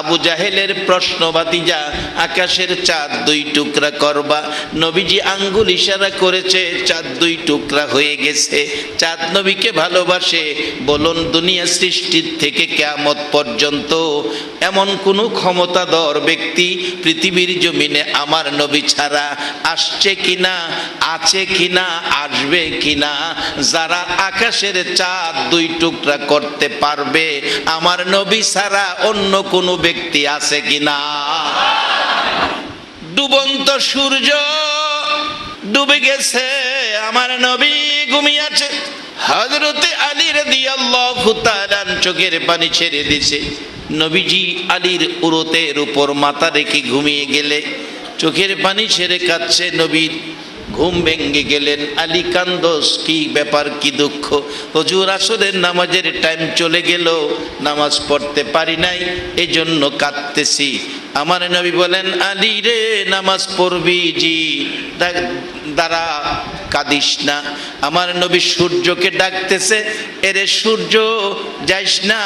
আবু জাহেলের প্রশ্নবাদীরা আকাশের চাঁদ 2 টুকরা করবা। নবীজি আঙ্গুল ইশারা করেছে, চাঁদ 2 টুকরা হয়ে গেছে। চাঁদ নবীকে ভালোবাসে। বলুন, দুনিয়া সৃষ্টির থেকে কিয়ামত পর্যন্ত এমন কোন ক্ষমতাধর ব্যক্তি পৃথিবীর জমিনে আমার নবী ছাড়া আসছে কিনা, আছে কিনা, আসবে কিনা? যারা আকাশের চাঁদ 2 টুকরা করতে পারবে, আমার নবী ছাড়া অন্য কোন ব্যক্তি আছে কিনা? ডুবন্ত সূর্য ডুবে গেছে, আমার নবী ঘুমিয়ে আছে। হযরতে আলী রাদিয়াল্লাহু তাআলা চোখের পানি ছেড়ে দিয়েছে। নবীজি আলীর উরতের উপর মাথা রেখে ঘুমিয়ে গেলে চোখের পানি ছেড়ে কাঁদছে। নবীর ঘুম ভেঙে গেলেন। আলী কান্দোস, কি ব্যাপার, কি দুঃখ? হুজুর, আসরের নামাজের টাইম চলে গেল, নামাজ পড়তে পারি নাই, এই জন্য কাঁদতেছি। আমার নবী বলেন, আলী রে, নামাজ পড়বি জি, দাঁড়া, কাঁদিস না। আমার নবী সূর্যকে ডাকতেছে, এরে সূর্য যাইস না,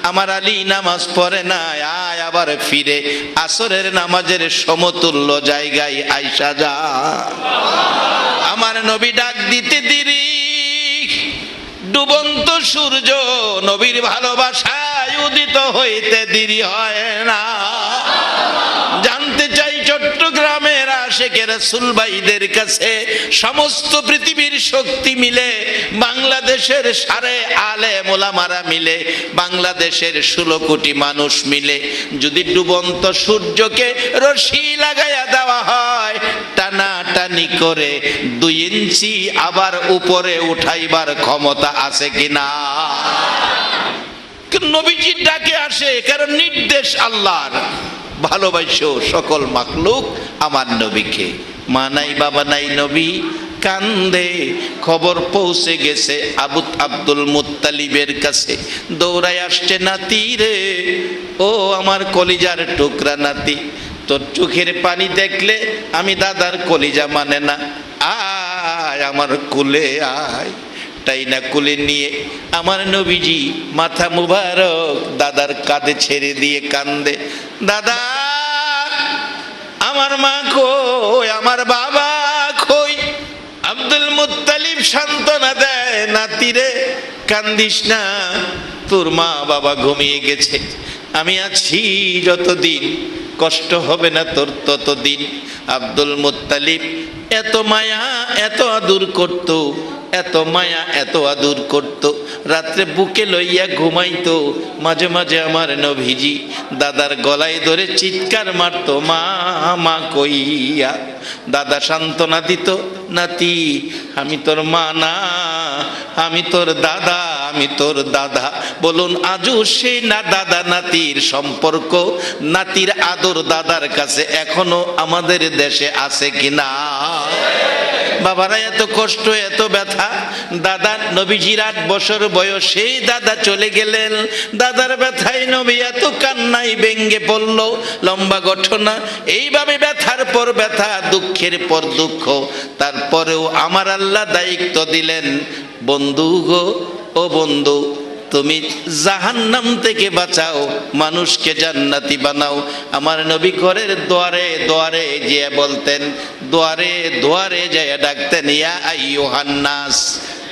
আমার আলী নামাজ পড়ে না, আয় আবার ফিরে আসরের নামাজের সমতুল্য জায়গায় আইসা যা। আমার নবী ডাক দিতে দেরি, ডুবন্ত সূর্য নবীর ভালোবাসায় উদিত হইতে দেরি হয় না। জানতে চাই চট্টগ্রামের আশেকে রাসূল ভাইদের কাছে, সমস্ত পৃথিবীর শক্তি মিলে, বাংলাদেশের সারে আলেম ওলামারা মিলে, বাংলাদেশের 16 কোটি মানুষ মিলে যদি ডুবন্ত সূর্যকে রশি লাগাইয়া দেওয়া হয়, টানাটানি করে 2 ইঞ্চি আবার উপরে উঠাইবার ক্ষমতা আছে কিনা? নবীজি ডাকে আসে, কারণ নির্দেশ আল্লাহর। ভালোবাসো সকল মাখলুক আমার নবীকে। মা নাই বাবা নাই নবী, কান্দে। খবর পৌঁছে গেছে আব্দুল মুত্তালিবের কাছে। দৌড়ায় আসছে, নাতি রে, ও আমার কলিজার টুকরা নাতি, তোর চোখের পানি দেখলে আমি দাদার কলিজা মানে না, আয় আমার কোলে আয়। তাই না কোলে নিয়ে আমার নবীজি মাথা মুবারক দাদার কাঁধে ছেড়ে দিয়ে কান্দে, দাদা আমার মা কই, আমার বাবা কই? আব্দুল মুত্তালিব সান্ত্বনা দেয়, নাতি রে কান্দিস না, তোর মা বাবা ঘুমিয়ে গেছে, আমি আছি যতদিন, কষ্ট হবে না তোর ততদিন। আব্দুল মুত্তালিব এত মায়া এত আদর করত, এত মায়া এত আদর করত, রাত্রে বুকে লইয়া ঘুমাইতো। মাঝে মাঝে আমার নবীজি দাদার গলায় ধরে চিৎকার মারতো, মা মা কইয়া। দাদা সান্ত্বনা দিত, নাতি আমি তোর মা না, আমি তোর দাদা, আমি তোর দাদা। বলুন আজও সেই না দাদা নাতির সম্পর্ক, নাতির আদর দাদার কাছে এখনো আমাদের দেশে আছে কিনা? বাবারা এত কষ্ট এত ব্যথা। দাদা নবীজির 8 বছর বয়সে দাদা চলে গেলেন, দাদার ব্যথায় নবী এত কান্নাই ভেঙ্গে পড়ল। লম্বা ঘটনা। এইভাবে ব্যথার পর ব্যথা, দুঃখের পর দুঃখ, তারপরেও আমার আল্লাহ দায়িত্ব দিলেন, বন্ধু গো, ও বন্ধু তুমি জাহান্নাম থেকে বাঁচাও, মানুষকে জান্নাতি বানাও। আমার নবী ঘরের দুয়ারে দুয়ারে যে বলতেন, দুয়ারে দুয়ারে যায় ডাকতেন, ইয়া আইয়ুহান নাস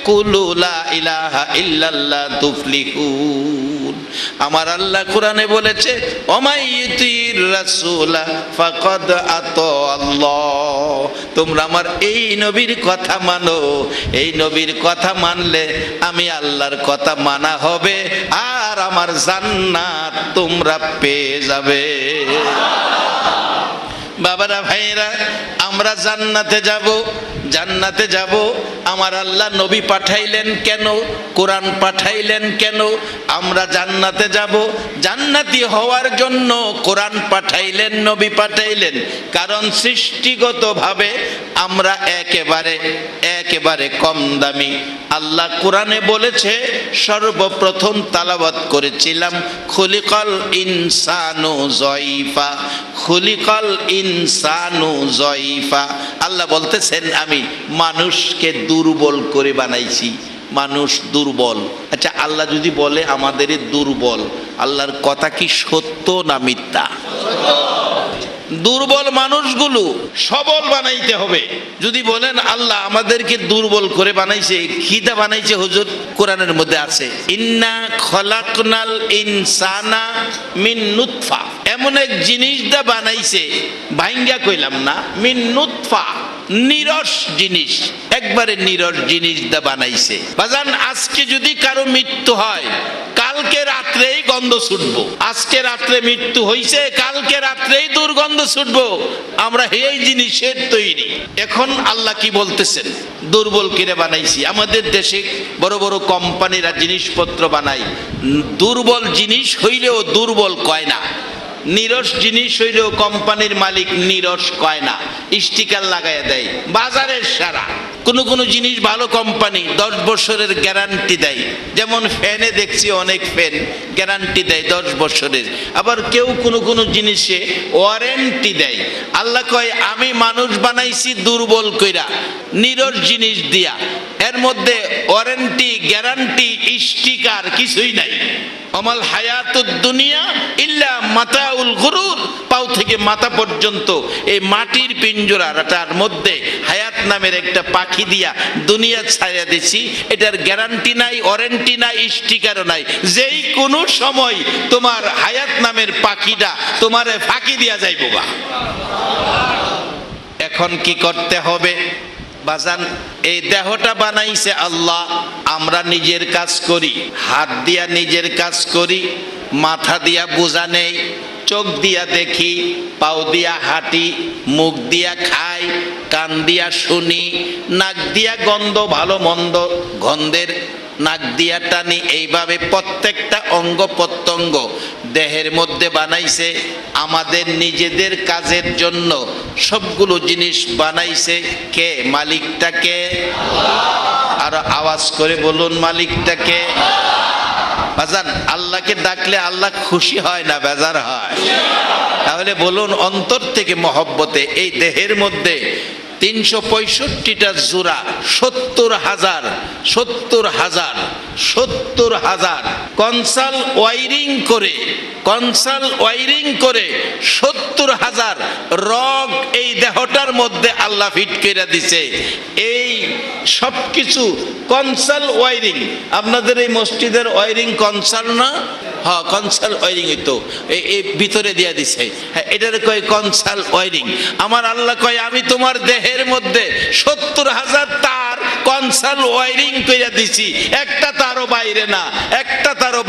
কুলু লা ইলাহা ইল্লাল্লাহ তুফলিহুন। আমার আল্লাহ কোরআনে বলেছে, ওমাইয়ুতির রাসূলা ফাকাদ আতা আল্লাহ। তোমরা আমার এই নবীর কথা মানো, এই নবীর কথা মানলে আমি আল্লাহর কথা মানা হবে, আর আমার জান্নাত তোমরা পেয়ে যাবে। বাবারা ভাইরা, আমরা জান্নাতে যাব, জান্নাতে যাব। আমার আল্লাহ নবী পাঠাইলেন কেন? কোরআন পাঠাইলেন কেন? আমরা জান্নাতে যাব, জান্নাতি হওয়ার জন্য কোরআন পাঠাইলেন, নবী পাঠাইলেন। কারণ সৃষ্টিগতভাবে আমরা একেবারে কম দামি। আল্লাহ কোরআনে বলেছে, সর্বপ্রথম তালাওয়াত করেছিলাম, খুলিকাল ইনসানু যয়ফা, খুলিকাল ইনসানু যয়ফা। আল্লাহ বলতেছেন, আমি মানুষকে দুর্বল করে বানাইছি। মানুষ দুর্বল। আচ্ছা, আল্লাহ যদি বলে আমাদের দুর্বল, আল্লাহর কথা কি সত্য না মিথ্যা? দুর্বল মানুষগুলো সবল বানাইতে হবে। যদি বলেন আল্লাহ আমাদেরকে দুর্বল করে বানাইছে, খিদা বানাইছে, হুজুর কোরআনের মধ্যে আছে, ইন্না খলাকনাল ইনসানা মিন নুতফা। এমন এক জিনিস দা বানাইছে, ভাইঙ্গা কইলাম না, মিন নুতফা, নিরস জিনিস, একবারে নিরস জিনিস দা বানাইছে। বাজান, আজকে যদি কারো মৃত্যু হয়, কালকে রাত্রেই গন্ধ ছুটবো। আজকে রাত্রে মৃত্যু হইছে, কালকে রাত্রেই দুর্গন্ধ ছুটবো। আমরা এই জিনিসের তৈরি। এখন আল্লাহ কি বলতেছেন? দুর্বল কিরে বানাইছি। আমাদের দেশে বড় বড় কোম্পানিরা জিনিসপত্র বানায়, দুর্বল জিনিস হইলেও দুর্বল কয় না, নিরস জিনিস হইলেও কোম্পানির মালিক নিরস কয় না, স্টিকার লাগাইয়া দেয়। বাজারের সারা কোনো জিনিস ভালো কোম্পানি 10 বছরের গ্যারান্টি দেয়। যেমন ফ্যানে দেখছি অনেক ফ্যান গ্যারান্টি দেয় 10 বছরের। আবার কেউ কোনো জিনিসে ওয়ারেন্টি দেয়। আল্লাহ কয়, আমি মানুষ বানাইছি দুর্বল কইরা, নিরস জিনিস দিয়া, এর মধ্যে ওয়ারেন্টি গ্যারান্টি স্টিকার কিছুই নাই। আমাল হায়াতুদ দুনিয়া ইল্লা মাতাউল গুরুর। পাও থেকে মাথা পর্যন্ত এই মাটির পিঞ্জরাটার মধ্যে হায়াত নামের একটা পাখি দিয়া দুনিয়া ছায়া দিছি। এটার গ্যারান্টি নাই, ওয়ারেন্টি নাই, স্টিকারও নাই। যেই কোনো সময় তোমার হায়াত নামের পাখিটা তোমারে ফাঁকি দিয়া যাইবো গা। এখন কি করতে হবে? বাজান, এই দেহটা বানাইছে আল্লাহ, আমরা নিজের কাজ করি, হাত দিয়া নিজের কাজ করি, মাথা দিয়া বোঝা নেই, চোখ দিয়া দেখি, পাও দিয়া হাঁটি, মুখ দিয়া খাই, কান দিয়া শুনি, নাক দিয়া গন্ধ, ভালো মন্দ গন্ধের নাক দিয়া টানি। এইভাবে প্রত্যেকটা অঙ্গ প্রত্যঙ্গ দেহের মধ্যে বানাইছে আমাদের নিজেদের কাজের জন্য। সবগুলো জিনিস বানাইছে কে? মালিকটাকে। আর আওয়াজ করে বলুন মালিকটাকে। বাজান, আল্লাহকে ডাকলে আল্লাহ খুশি হয় না বেজার হয়? তাহলে বলুন অন্তর থেকে মহব্বতে এই দেহের মধ্যে 365টা জোড়া 70,000 কনসাল ওয়াইরিং করে 70,000 রগ এই দেহটার মধ্যে আল্লাহ ফিট করে দিছে। এই সব কিছু কনসাল ওয়াইরিং। আপনাদের এই মসজিদের ওয়াইরিং কনসাল না? হ্যাঁ, কনসাল ওয়াইরিং হইতো এই ভিতরে দিয়া দিছে। হ্যাঁ, এটার কয় কনসাল ওয়াইরিং। আমার আল্লাহ কয় আমি তোমার দেহের মধ্যে 70,000 তার কনসাল ওয়াইরিং কইরা দিছি, একটা তারও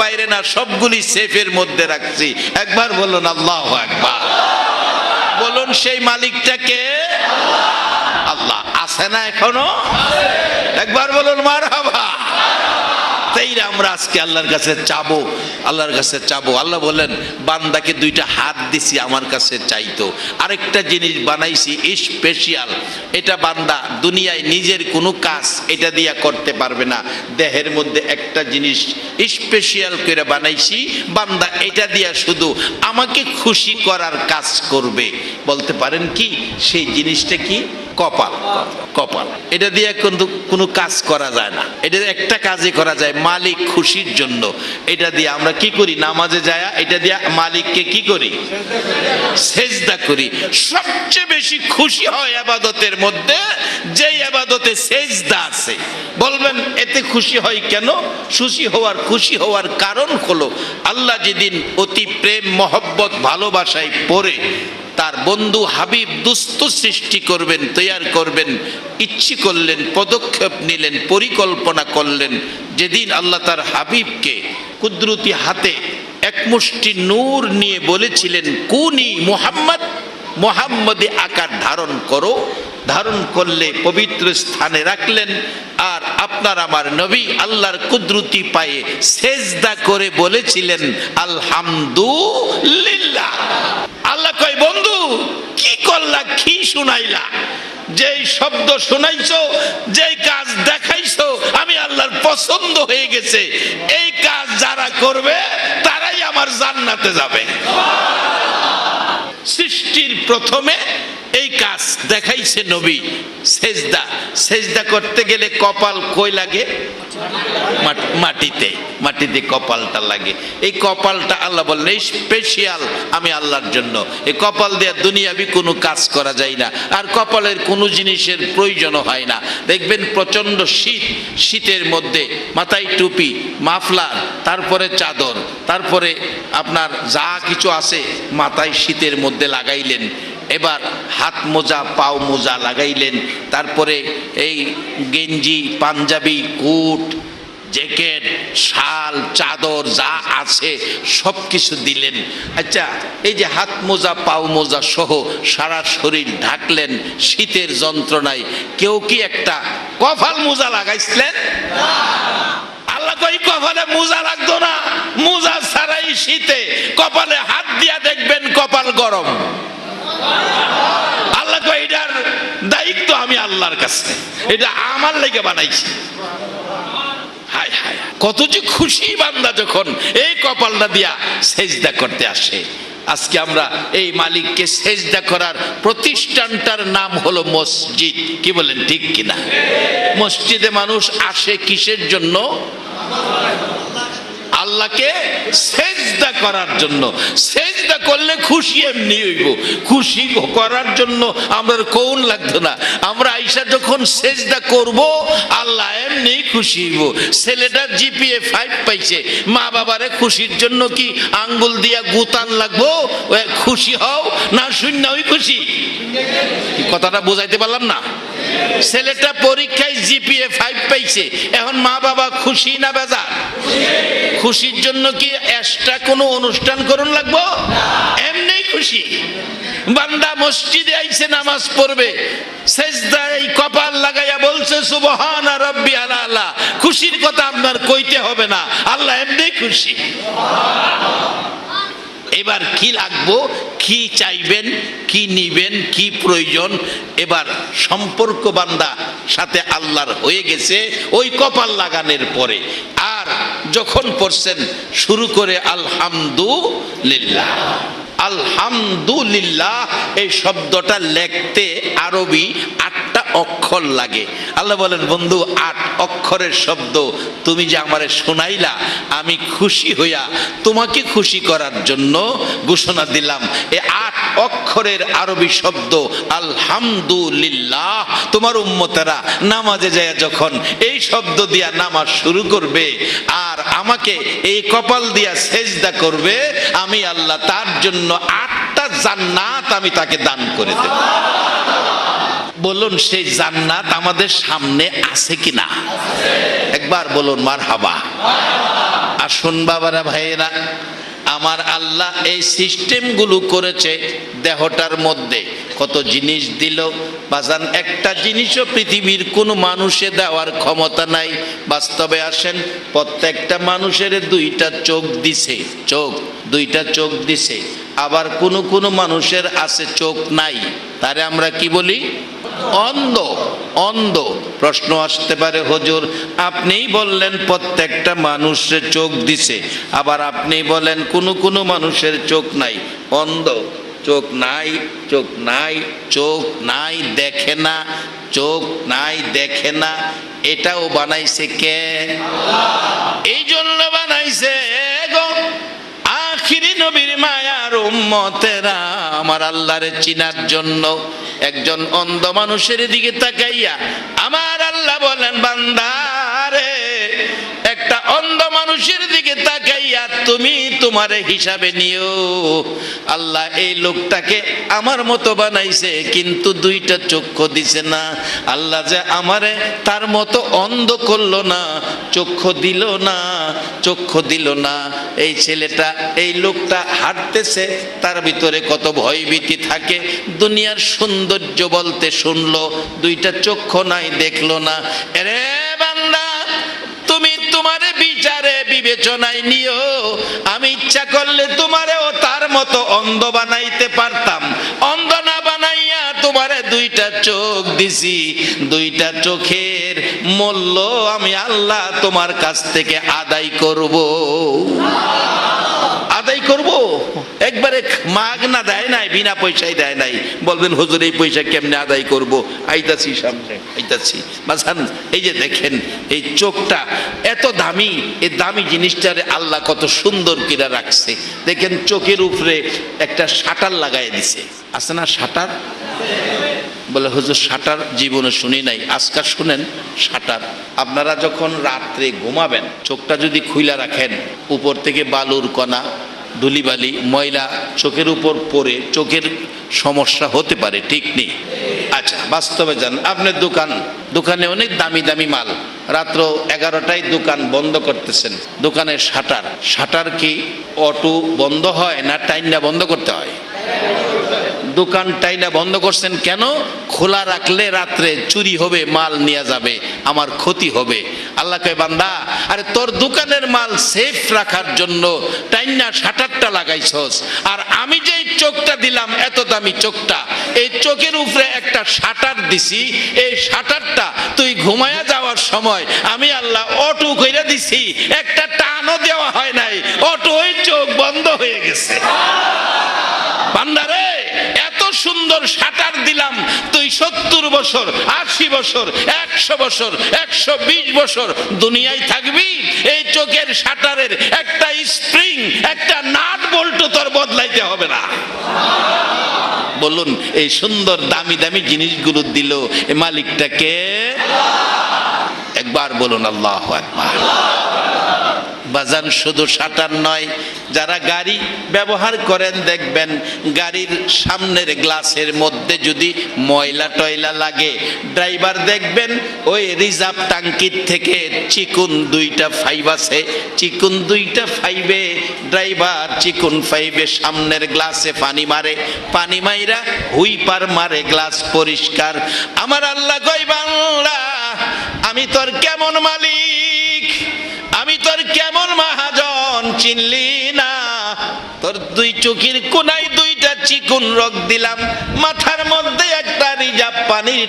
বাইরে না, সবগুলি সেফের মধ্যে রাখছি। একবার বলুন আল্লাহু আকবার। বলুন সেই মালিকটাকে আল্লাহ। আছে না এখনো? একবার বলুন মারহাবা। তাই আমরা আজকে আল্লাহর কাছে চাবো। আল্লাহ বলেন বান্দাকে 2টা হাত দিছি আমার কাছে চাইতো। আরেকটা জিনিস বানাইছি স্পেশাল, এটা বান্দা দুনিয়ায় নিজের কোনো কাজ এটা দিয়া করতে পারবে না। দেহের মধ্যে একটা জিনিস স্পেশাল করে বানাইছি, বান্দা এটা দিয়া শুধু আমাকে খুশি করার কাজ করবে। বলতে পারেন কি সেই জিনিসটা কি? কপাল। এটা দিয়ে কিন্তু কোনো কাজ করা যায় না, এটা একটা কাজই করা যায় মালিক খুশির জন্য। এটা দিয়ে আমরা কি করি? নামাজে যায় এটা দিয়ে মালিককে কি করি? সেজদা করি। সবচেয়ে বেশি খুশি হয় ইবাদতের মধ্যে যে ইবাদতে সেজদা আছে। বলবেন এতে খুশি হয় কেন? খুশি হওয়ার কারণ হলো আল্লাহ যেদিন অতি প্রেম মহব্বত ভালোবাসায় পড়ে তার বন্ধু হাবিব দুস্থ সৃষ্টি করবেন, তৈয়ার করবেন, ইচ্ছে করলেন, পদক্ষেপ নিলেন, পরিকল্পনা করলেন। যেদিন আল্লাহ তার হাবিবকে কুদরতি হাতে এক মুষ্টি নূর নিয়ে বলেছিলেন কুনি মুহাম্মদে আকার ধারণ করো, ধারণ করলে পবিত্র স্থানে রাখলেন। আর আপনার আমার নবী আল্লাহর কুদরতি পায়ে সেজদা করে বলেছিলেন আলহামদুলিল্লাহ। আল্লাহ কয় বন্ধু কি করলা, কি শুনাইলা? যেই শব্দ শুনাইছো, যেই কাজ দেখাইছো আমি আল্লাহর পছন্দ হয়ে গেছে। এই কাজ যারা করবে তারাই আমার জান্নাতে যাবে। সৃষ্টির প্রথমে এই কাজ দেখাইছে নবী। সেজদা করতে গেলে কপাল কই লাগে? মাটিতে কপালটা লাগে। এই কপালটা আল্লাহ বললেন স্পেশাল আমি আল্লাহর জন্য। এই কপাল দিয়ে দুনিয়াবি কোনো কাজ করা যায় না, আর কপালের কোনো জিনিসের প্রয়োজনও হয় না। দেখবেন প্রচন্ড শীতের মধ্যে মাথায় টুপি, মাফলার, তারপরে চাদর, তারপরে আপনার যা কিছু আছে মাথায় শীতের মধ্যে লাগাইলেন। এবার হাত মোজা, পাও মোজা লাগাইলেন, তারপরে এই গেঞ্জি, পাঞ্জাবি, কোট, জ্যাকেট, শাল, চাদর যা আছে সব কিছু দিলেন। আচ্ছা, এই যে হাত মোজা, পাও মোজা সহ সারা শরীর ঢাকলেন শীতের যন্ত্রণায়, কেউ কি একটা কপাল মোজা লাগাইছিলেন? আল্লাহ কই কপালে মোজা লাগতো না। মোজা ছাড়াই শীতে কপালে হাত দিয়া দেখবেন কপাল গরম। আল্লাহ কয় এটার দায়িত্ব আমি আল্লাহর কাছে, এটা আমার লেগে বানাইছি। হায় হায়, কত যে খুশি বান্দা যখন এই কপালটা দিয়া সেজদা করতে আসে। আজকে আমরা এই মালিককে সেজদা করার প্রতিষ্ঠানটার নাম হলো মসজিদ। কি বলেন, ঠিক কিনা? মসজিদে মানুষ আসে কিসের জন্য? আল্লাহকে সেজদা করার জন্য। সেজদা করলে খুশি এমনি হইব। খুশি করার জন্য আমরা কোন লাগতো না। আমরা আইসা যখন সেজদা করব আল্লাহ এমনি খুশি হইব। ছেলেটা জিপিএ 5 পাইছে, মা বাবারে খুশির জন্য কি আঙ্গুল দিয়া গুতান লাগবো? খুশি হও না শূন্য হই খুশি? কথাটা বোঝাইতে পারলাম না? ছেলেটা পরীক্ষায় জিপিএ 5 পাইছে, এখন মা বাবা খুশি না বেজার? খুশির জন্য কি এক্সট্রা কোনো অনুষ্ঠান করুন লাগবো? এমনি খুশি। বান্দা মসজিদে আইছে নামাজ পড়বে, সেজদায় কপাল লাগাইয়া বলছে সুবহানা রাব্বিয়াল আলা। খুশির কথা আপনার কইতে হবে না, আল্লাহ এমনি খুশি। এবার কি লাগবো, কি চাইবেন, কি নিবেন, কি প্রয়োজন। এবার সম্পর্ক বান্দা সাথে আল্লাহর হয়ে গেছে ওই কপাল লাগানোর পরে। আর যখন পড়ছেন শুরু করে আলহামদুলিল্লাহ, আলহামদুলিল্লাহ এই শব্দটা লিখতে আরবি 8টা অক্ষর লাগে। আল্লাহ বলেন, বন্ধু 8 অক্ষরের শব্দ তুমি যে আমারে শোনাইলা, আমি খুশি হইয়া তোমাকে খুশি করার জন্য ঘোষণা দিলাম। এই 8 অক্ষরের আরবি শব্দ আলহামদুলিল্লাহ। তোমার উম্মতেরা নামাজে যায় যখন এই শব্দ দিয়া নামাজ শুরু করবে আর আমাকে এই কপাল দিয়া সেজদা করবে, আমি আল্লাহ তার জন্য 8টা জান্নাত আমি তাকে দান করে দেব। বলুন সেই জান্নাত আমাদের সামনে আছে কিনা? একবার বলুন মারহাবা। আসুন বাবারা, ভাইয়েরা, আমার আল্লাহ এই সিস্টেমগুলো করেছে দেহটার মধ্যে। কত জিনিস দিল বাজান, একটা জিনিসও পৃথিবীর কোনো মানুষে দেওয়ার ক্ষমতা নাই। বাস্তবে আসেন, প্রত্যেকটা মানুষের 2টা চোখ দিছে, চোখ 2টা চোখ দিছে। আবার কোনো মানুষের আছে চোখ নাই, তারে আমরা কি বলি? অন্ধ। অন্ধ। প্রশ্ন আসতে পারে, হুজুর আপনিই বললেন প্রত্যেকটা মানুষের চোখ দিছে, আবার আপনি বলেন কোনো মানুষের চোখ নাই। অন্ধ, চোখ নাই, চোখ নাই, চোখ নাই, দেখে না, চোখ নাই, দেখে না। এটাও বানাইছে কে? এই জন্য বানাইছে গো আখিরি নবীর মায়ার উম্মতেরা আমার আল্লাহরে চিনার জন্য। একজন অন্ধ মানুষের দিকে তাকাইয়া আমার আল্লাহ বলেন, বান্দারে একটা অন্ধ মানুষের দিকে তাকাইয়া তুমি তোমারে হিসাবে নিও। আল্লাহ এই লোকটাকে আমার মতো বানাইছে, কিন্তু 2টা চক্ষু দিছে না। আল্লাহ যে আমারে তার মতো অন্ধ করলো না, চক্ষু দিল না, চক্ষু দিল না। এই ছেলেটা, এই লোকটা হাঁটতেছে, তার ভিতরে কত ভয়ভীতি থাকে। দুনিয়ার সৌন্দর্য বলতে শুনলো, 2টা চক্ষু নাই, দেখলো না। এরে বান্দা, তুমি তোমারে বিচারে বিবেচনায় নিও। আমি ইচ্ছা করলে তোমারেও তার মতো অন্ধ বানাইতে পারতাম। অন্ধ না বানাইয়া তোমারে 2টা চোখ দিছি। 2টা চোখের মূল্য আমি আল্লাহ তোমার কাছ থেকে আদায় করব। আদায় করব। একবারে মাগনা দেয় নাই, বিনা পয়সায় দেয় নাই। বলবেন হুজুর এই পয়সা কেমনে আদায় করব? আইতাছি সামনে, আইতাছি। বাজান এই যে দেখেন এই চোখটা এত দামি, এই দামি জিনিসটারে আল্লাহ কত সুন্দর করে রাখছে। দেখেন চোখের উপরে একটা শাটার লাগাই দিছে, আছে না শাটার? বলে হুজুর শাটার জীবনে শুনি নাই, আজকাল শুনেন শাটার। আপনারা যখন রাত্রে ঘুমাবেন, চোখটা যদি খুইলা রাখেন, উপর থেকে বালুর কণা, ধুলিবালি, ময়লা চোখের উপর পড়ে চোখের সমস্যা হতে পারে, ঠিক নেই? আচ্ছা বাস্তবে যান, আপনার দোকানে অনেক দামি দামি মাল, রাত্র 11টায় দোকান বন্ধ করতেছেন, দোকানের শাটার কি অটো বন্ধ হয় না টাইনা বন্ধ করতে হয়? দোকান টাইনা বন্ধ করছেন কেন? খোলা রাখলে রাত্রে চুরি হবে, মাল নিয়ে যাবে, আমার ক্ষতি হবে। আল্লাহ কয়, বান্দা আরে তোর দোকানের মাল সেফ রাখার জন্য টাইনা শাটারটা লাগাইছস, আর আমি যেই চোখটা দিলাম এত দামি চোখটা, এই চোখের উপরে একটা শাটার দিছি। এই শাটারটা তুই ঘুমায়া যাওয়ার সময় আমি আল্লাহ অটো কইরা দিছি, একটা টানও দেওয়া হয় নাই, অটো ওই চোখ বন্ধ হয়ে গেছে। বান্দারে এত সুন্দর শাটার দিলাম, তুই 70 বছর, 80 বছর, 100 বছর, 120 বছর দুনিয়ায় থাকবি, এই চোখের শাটারের একটা স্প্রিং, একটা নাট বল্টু তোর বদলাইতে হবে না। বলুন এই সুন্দর দামি দামি জিনিসগুলো দিল এই মালিকটাকে। একবার বলুন আল্লাহু আকবার। বাজান শুধু শাটার নয়, যারা গাড়ি ব্যবহার করেন দেখবেন গাড়ির সামনের গ্লাসের মধ্যে যদি ময়লা টয়লা লাগে, ড্রাইভার দেখবেন ওই রিজার্ভ টাঙ্কির থেকে চিকুন 2টা ফাইভ আছে, চিকুন 2টা ফাইভে ড্রাইভার চিকুন ফাইভে সামনের গ্লাসে পানি মারে, পানি মাইরা হুইপার মারে, গ্লাস পরিষ্কার। আমার আল্লাহ কই, বাংলা আমি তোর কেমন মালিক, আমি তোর কেমন মহাজন চিনলি না? তোর দুই চোখের কোনায় দুইটা চিকন রগ দিলাম, মাথার মধ্যে একটা রিজার্ভ পানির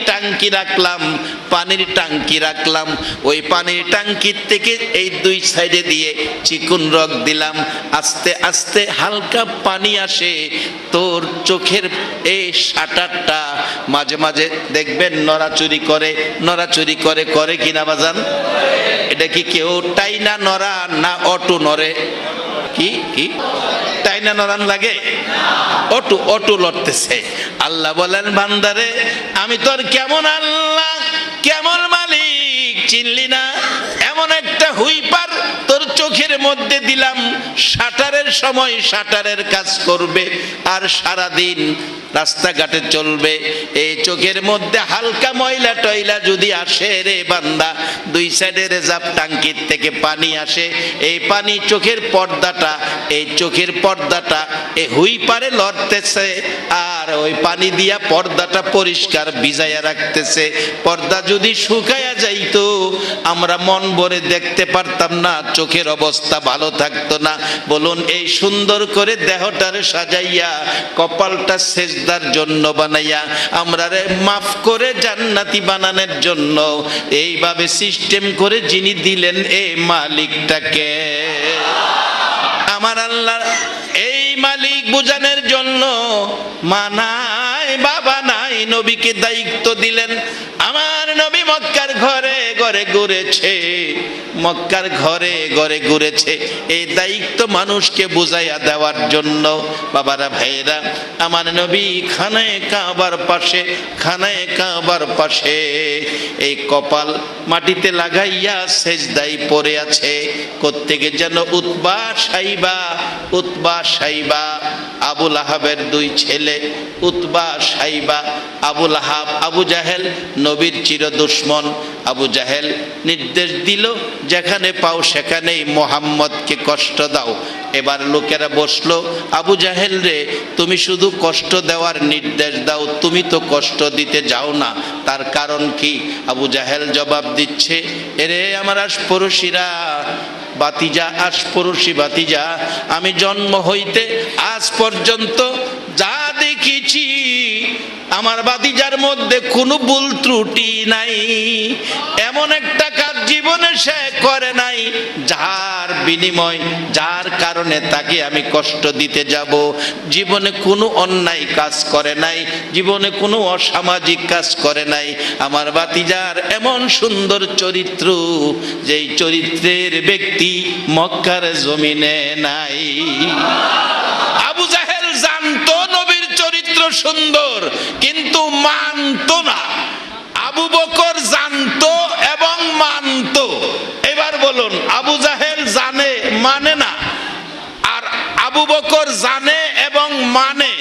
টাঙ্কি রাখলাম, ওই পানির টাঙ্কির থেকে এই দুই সাইডে দিয়ে চিকন রগ দিলাম, আস্তে আস্তে হালকা পানি আসে, তোর চোখের এই শাটারটা মাঝে মাঝে দেখবেন নড়াচুরি করে কিনা বাজান? এটা কি কেউ টাইনা নড়া না অটো নড়ে? কি টাইনা নড়ান লাগে? অটো লড়তেছে। আল্লাহ বলেন, বান্দারে আমি তোর কেমন আল্লাহ, কেমন মালিক চিনলি না? এমন একটা হুইপার তোর চোখের মধ্যে দিলাম, শাটারের সময় শাটারের কাজ করবে, আর সারাদিন রাস্তাঘাটে চলবে। এই চোখের মধ্যে হালকা ময়লা টয়লা যদি আসে রে বান্দা, দুই সাইডে রিজার্ভ টাঙ্কির থেকে পানি আসে, এই পানি চোখের পর্দাটা এই হুইপারে লড়তেছে, আর ওই পানি দিয়া পর্দাটা পরিষ্কার ভিজাইয়া রাখতেছে। পর্দা যদি শুকায়া যাইতো, আমরা মন ভরে দেখতে পারতাম না, চোখের অবস্থা ভালো থাকতো না। বলুন, এই সুন্দর করে দেহটারে সাজাইয়া, কপালটা সেজদার জন্য বানাইয়া, আমরা রে মাফ করে জান্নাতি বানানোর জন্য এইভাবে সিস্টেম করে যিনি দিলেন এই মালিকটাকে, আমার আল্লাহ, এই মালিক বুঝানোর জন্য মা নাই বাবা নাই, নবীকে দায়িত্ব দিলেন। আমার নবী মক্কার ঘরে ঘুরেছে এই দায়িত্ব মানুষকে বুঝাইয়া দেওয়ার জন্য। বাবারা ভাইরা, আমার নবী খানায়ে কাবার পাশে এই কপাল মাটিতে লাগাইয়া সেজদায় পড়ে আছে। কোত্থেকে যেন উতবা সাইবা আবুল আহাবের দুই ছেলে, উতবা সাইবা। আবুল আহাব আবু জাহেল নবীর চির দুশ্মন। আবু জাহেল নির্দেশ দিল, যেখানে পাও সেখানেই মোহাম্মদকে কষ্ট দাও। এবার লোকেরা বসলো, আবু জাহেল রে, তুমি শুধু কষ্ট দেওয়ার নির্দেশ দাও, তুমি তো কষ্ট দিতে যাও না, তার কারণ কি? আবু জাহেল জবাব দিচ্ছে, এরে আমার আশপড়শিরা, বাতিজা, আমি জন্ম হইতে আজ পর্যন্ত যা দেখেছি, আমার বাতিজার মধ্যে কোনো ভুল ত্রুটি নাই, এমন একটা কাজ জীবনে সে করে নাই যার কারণে তাকে আমি কষ্ট দিতে যাব। জীবনে কোনো অন্যায় কাজ করে নাই, জীবনে কোনো অসামাজিক কাজ করে নাই। আমার বাতিজার এমন সুন্দর চরিত্র, যেই চরিত্রের ব্যক্তি মক্কার জমিনে নাই। আবু জাহেল জানতো নবীর চরিত্র সুন্দর, কিন্তু মানতো না। আবু বকর জানতো এবং মানতো। এবার বলুন, আবু জাহেল জানে, মানে না, আর আবু বকর জানে এবং মানে।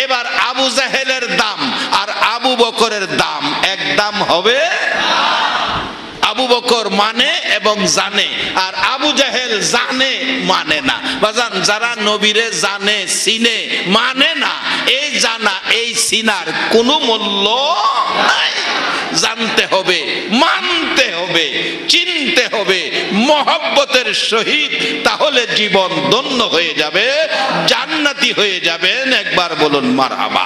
এবার আবু জাহেলের দাম আর আবু বকরের দাম এক দাম হবে? আবু বকর মানে এবং জানে, আর আবু জাহেল জানে মানে না। বাজান, যারা নবীরে জানে, চিনে, মানে না, এই জানা এই চিনার কোনো মূল্য নাই। জানতে হবে, মানতে হবে, চিনতে হবে মহব্বতের সহিত, তাহলে জীবন ধন্য হয়ে যাবে, জান্নাতি হয়ে যাবেন। একবার বলুন মারহাবা।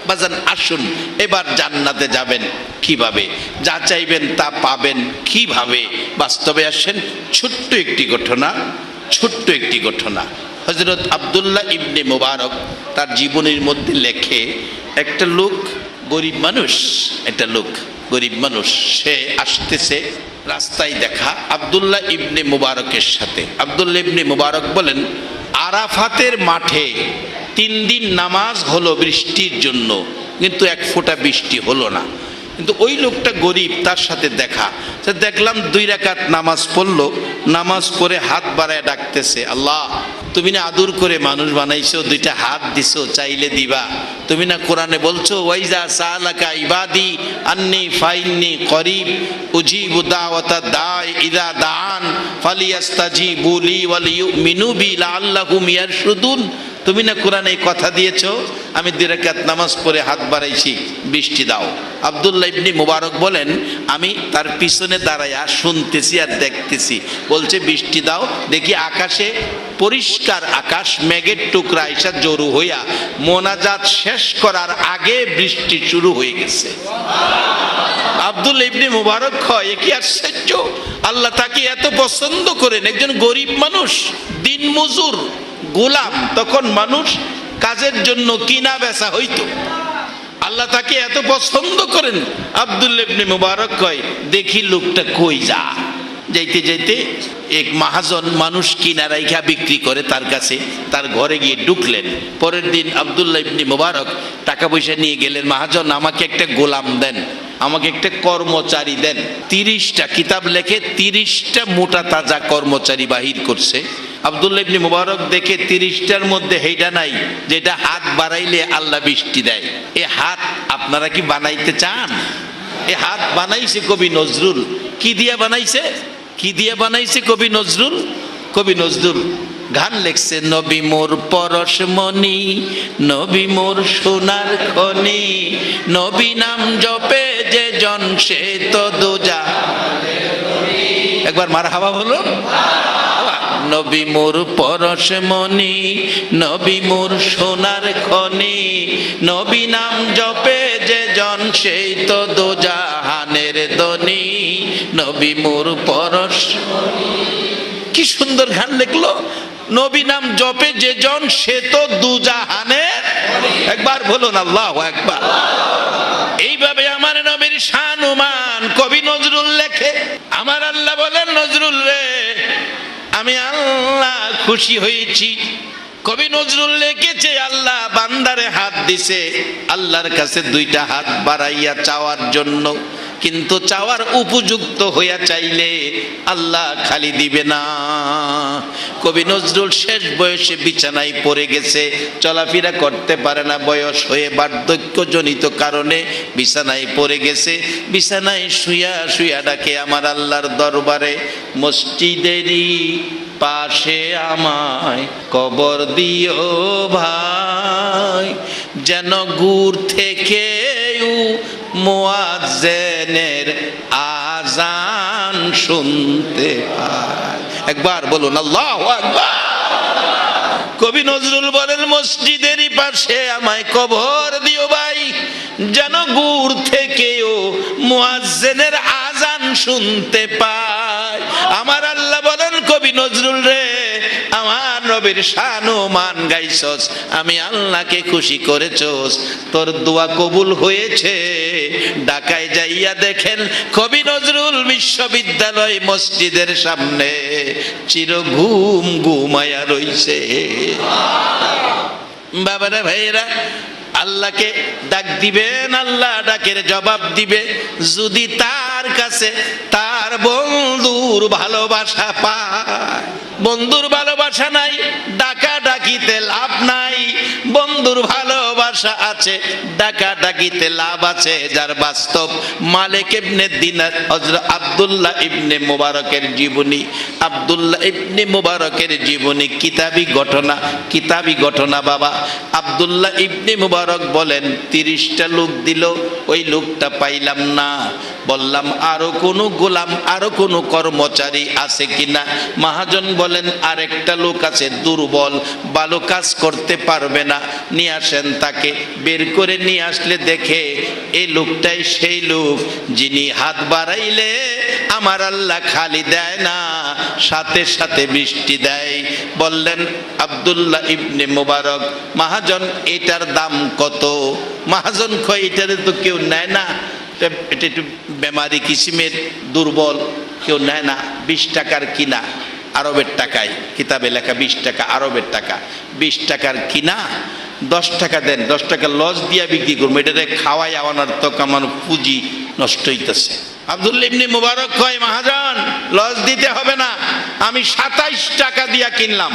বাজান, আসুন এবার জান্নাতে যাবেন কিভাবে, যা চাইবেন তা পাবেন কিভাবে, বাস্তবে আসেন। ছোট্ট একটি ঘটনা হযরত আব্দুল্লাহ ইবনে মুবারক তার জীবনের মধ্যে লেখে, একটা লোক গরিব মানুষ, সে আসতেছে, রাস্তায় দেখা আব্দুল্লাহ ইবনে মুবারকের সাথে। আব্দুল্লাহ ইবনে মুবারক বলেন, আরাফাতের মাঠে 3 দিন নামাজ হলো বৃষ্টির জন্য, কিন্তু এক ফোঁটা বৃষ্টি হলো না। কিন্তু ওই লোকটা গরিব, তার সাথে দেখা, দেখলাম 2 রাকাত নামাজ পড়লো, নামাজ পড়ে হাত বাড়ায় ডাকতেছে, আল্লাহ তুমি না আদর করে মানুষ বানাইছো, 2টা হাত দিছো, চাইলে দিবা। তুমি না কোরআনে বলছো, ওয়াইজা সালাকা ইবাদি আন্নি ফাইন্নি করিব উজিবু দাওয়াতা দাই ইদা দান ফালিয়াস্তাজিবু লি ওয়ালিয়ুমিনু বি লাআল্লাহুম ইয়ারশুদুন। তুমি না কোরআনে কথা দিয়েছো আমি 2 রাকাত নামাজ পড়ে হাত বাড়াইছি, বৃষ্টি দাও। আব্দুল্লাহ ইবনে মুবারক বলেন, আমি তার পিছনে দাঁড়াইয়া শুনতেছি আর দেখতেছি, বলছে বৃষ্টি দাও। দেখি আকাশে পরিষ্কার আকাশ, মেঘের টুকরা আইসা জড়ো হইয়া মোনাজাত শেষ করার আগে বৃষ্টি শুরু হয়ে গেছে। আব্দুল্লাহ ইবনে মুবারক কয়, এ কি আশ্চর্য, আল্লাহ তাকে এত পছন্দ করেন। একজন গরিব মানুষ, দিন মজুর, গোলাম, তখন মানুষ কাজের জন্য কিনা বেচা হইতো, আল্লাহ তাকে এত পছন্দ করেন। আব্দুল্লাহ ইবনে মুবারক কয়, দেখি লোকটা কই যা। যাইতে যাইতে এক মহাজন মানুষ কিনা রাইখা বিক্রি করে তার কাছে, তার ঘরে গিয়ে ঢুকলেন। পরের দিন আব্দুল্লাহ ইবনে মুবারক টাকা পয়সা নিয়ে গেলেন, মহাজন আমাকে একটা গোলাম দেন, আমাকে একটা কর্মচারী দেন। 30টা কিতাব লেখে 30টা মোটা তাজা কর্মচারী বাহির করছে। আব্দুল্লাহ ইবনে মুবারক দেখে 30টার মধ্যে হেইটা নাই যেটা হাত বাড়াইলে আল্লাহ বৃষ্টি দেয়। এ হাত আপনারা কি বানাইতে চান? এ হাত বানাইছে কবি নজরুল। কি দিয়া বানাইছে? কি দিয়া বানাইছে কবি নজরুল? কবি নজরুল গান লেখছে, নবী মোর পরশমণি, নবী মোর সোনার খনি, নবী নাম জপে যে জন সে তো দোজা। একবার মারহাবা বলো। নবী মোর পরশমণি, নবী মোর সোনার খনি, নবী নাম জপে যে জন সেই তো দোজাহানের ধনী, নবী মোর পরশমণি। কি সুন্দর গান লিখলো, নবী নাম জপে যে জন সে তো দুজাহানের। একবার বলুন আল্লাহু আকবার। এইভাবে আমার নবীর শান ও মান কবি নজরুল লেখে। আমার আল্লাহ বলেন, নজরুল রে আমি আল্লাহ খুশি হয়েছি। কবি নজরুল লিখেছে, আল্লাহ বান্দারে হাত দিছে আল্লাহর কাছে 2টা হাত বাড়াইয়া চাওয়ার জন্য, কিন্তু চাওয়ার উপযুক্ত হইয়া চাইলে আল্লাহ খালি দিবে না। কবি নজরুল শেষ বয়সে বিছানায় পড়ে গেছে, চলাফেরা করতে পারে না, বয়স হয়ে বার্ধক্যজনিত কারণে বিছানায় পড়ে গেছে। বিছানায় শুয়া শুয়া ডাকে আমার আল্লাহর দরবারে, মসজিদেরই পাশে আমায় কবর দিও ভাই, যেন গুর থেকে মুয়াজ্জিনের আজান শুনতে পায়। একবার বলুন আল্লাহু আকবার। কবি নজরুল বলেন, মসজিদেরই পাশে আমায় কবর দিও ভাই, যেন গুর থেকেও মুয়াজ্জিনের আজান শুনতে পায়। আমার আল্লাহ বলেন, কবি নজরুল রে আমার নবীর শান ও মান গাইছস, আমি আল্লাহকে খুশি করেছস, তোর দোয়া কবুল হয়েছে। ঢাকায় যাইয়া দেখেন কবি নজরুল বিশ্ববিদ্যালয় মসজিদের সামনে চির ঘুম ঘুমায়া রইছে। বাবারা ভাইয়েরা, আল্লাহকে ডাক দিবেন, আল্লাহ ডাকের জবাব দিবে যদি তার কাছে তার বন্ধুর ভালোবাসা পায়। বন্ধুর ভালোবাসা নাই, ডাকা ডাকিতে লাভ নাই। বন্ধুর ভালোবাসা আছে, ডাকা ডাকিতে লাভ আছে। যার বাস্তব মালিক ইবনে দিনার হযরত আব্দুল্লাহ ইবনে মুবারকের জীবনী, আব্দুল্লাহ ইবনে মুবারকের জীবনী কিতাবী ঘটনা, কিতাবী ঘটনা বাবা। আব্দুল্লাহ ইবনে মুবারক বলেন, 30টা লোক দিল, ওই লোকটা পাইলাম না। বললাম আরো কোনো গোলাম, আরো কোনো কর্মচারী আছে কিনা? মহাজন বলেন, আরেকটা লোক আছে, দুর্বল, ভালো কাজ করতে পারবে না, নিয়ে আসেন তাকে। বের করে নিয়ে আসলে দেখে এই লোকটাই সেই লোক যিনি হাত বাড়াইলে আমার আল্লাহ খালি দেয় না, সাথে সাথে বৃষ্টি দেয়। বললেন আব্দুল্লাহ ইবনে মুবারক, মহাজন এটার দাম কত? মহাজন কয়, এটারে তো কেউ নেয় না, এটা একটু বেমারি কিসিমের, দুর্বল, কেউ নেয় না। 20 টাকার কিনা, আরবের টাকায় কিতাবে লেখা 20 টাকা, আরবের টাকা। 20 টাকার কিনা, 10 টাকা দেন, 10 টাকা লস দিয়া বিক্রি করবো, এটাতে খাওয়াই আওয়ানোর তো আমার পুঁজি নষ্ট হইতেছে। আব্দুল্লাহ ইবনে মুবারক কয়, মহাজন লস দিতে হবে না, আমি 27 টাকা দিয়া কিনলাম।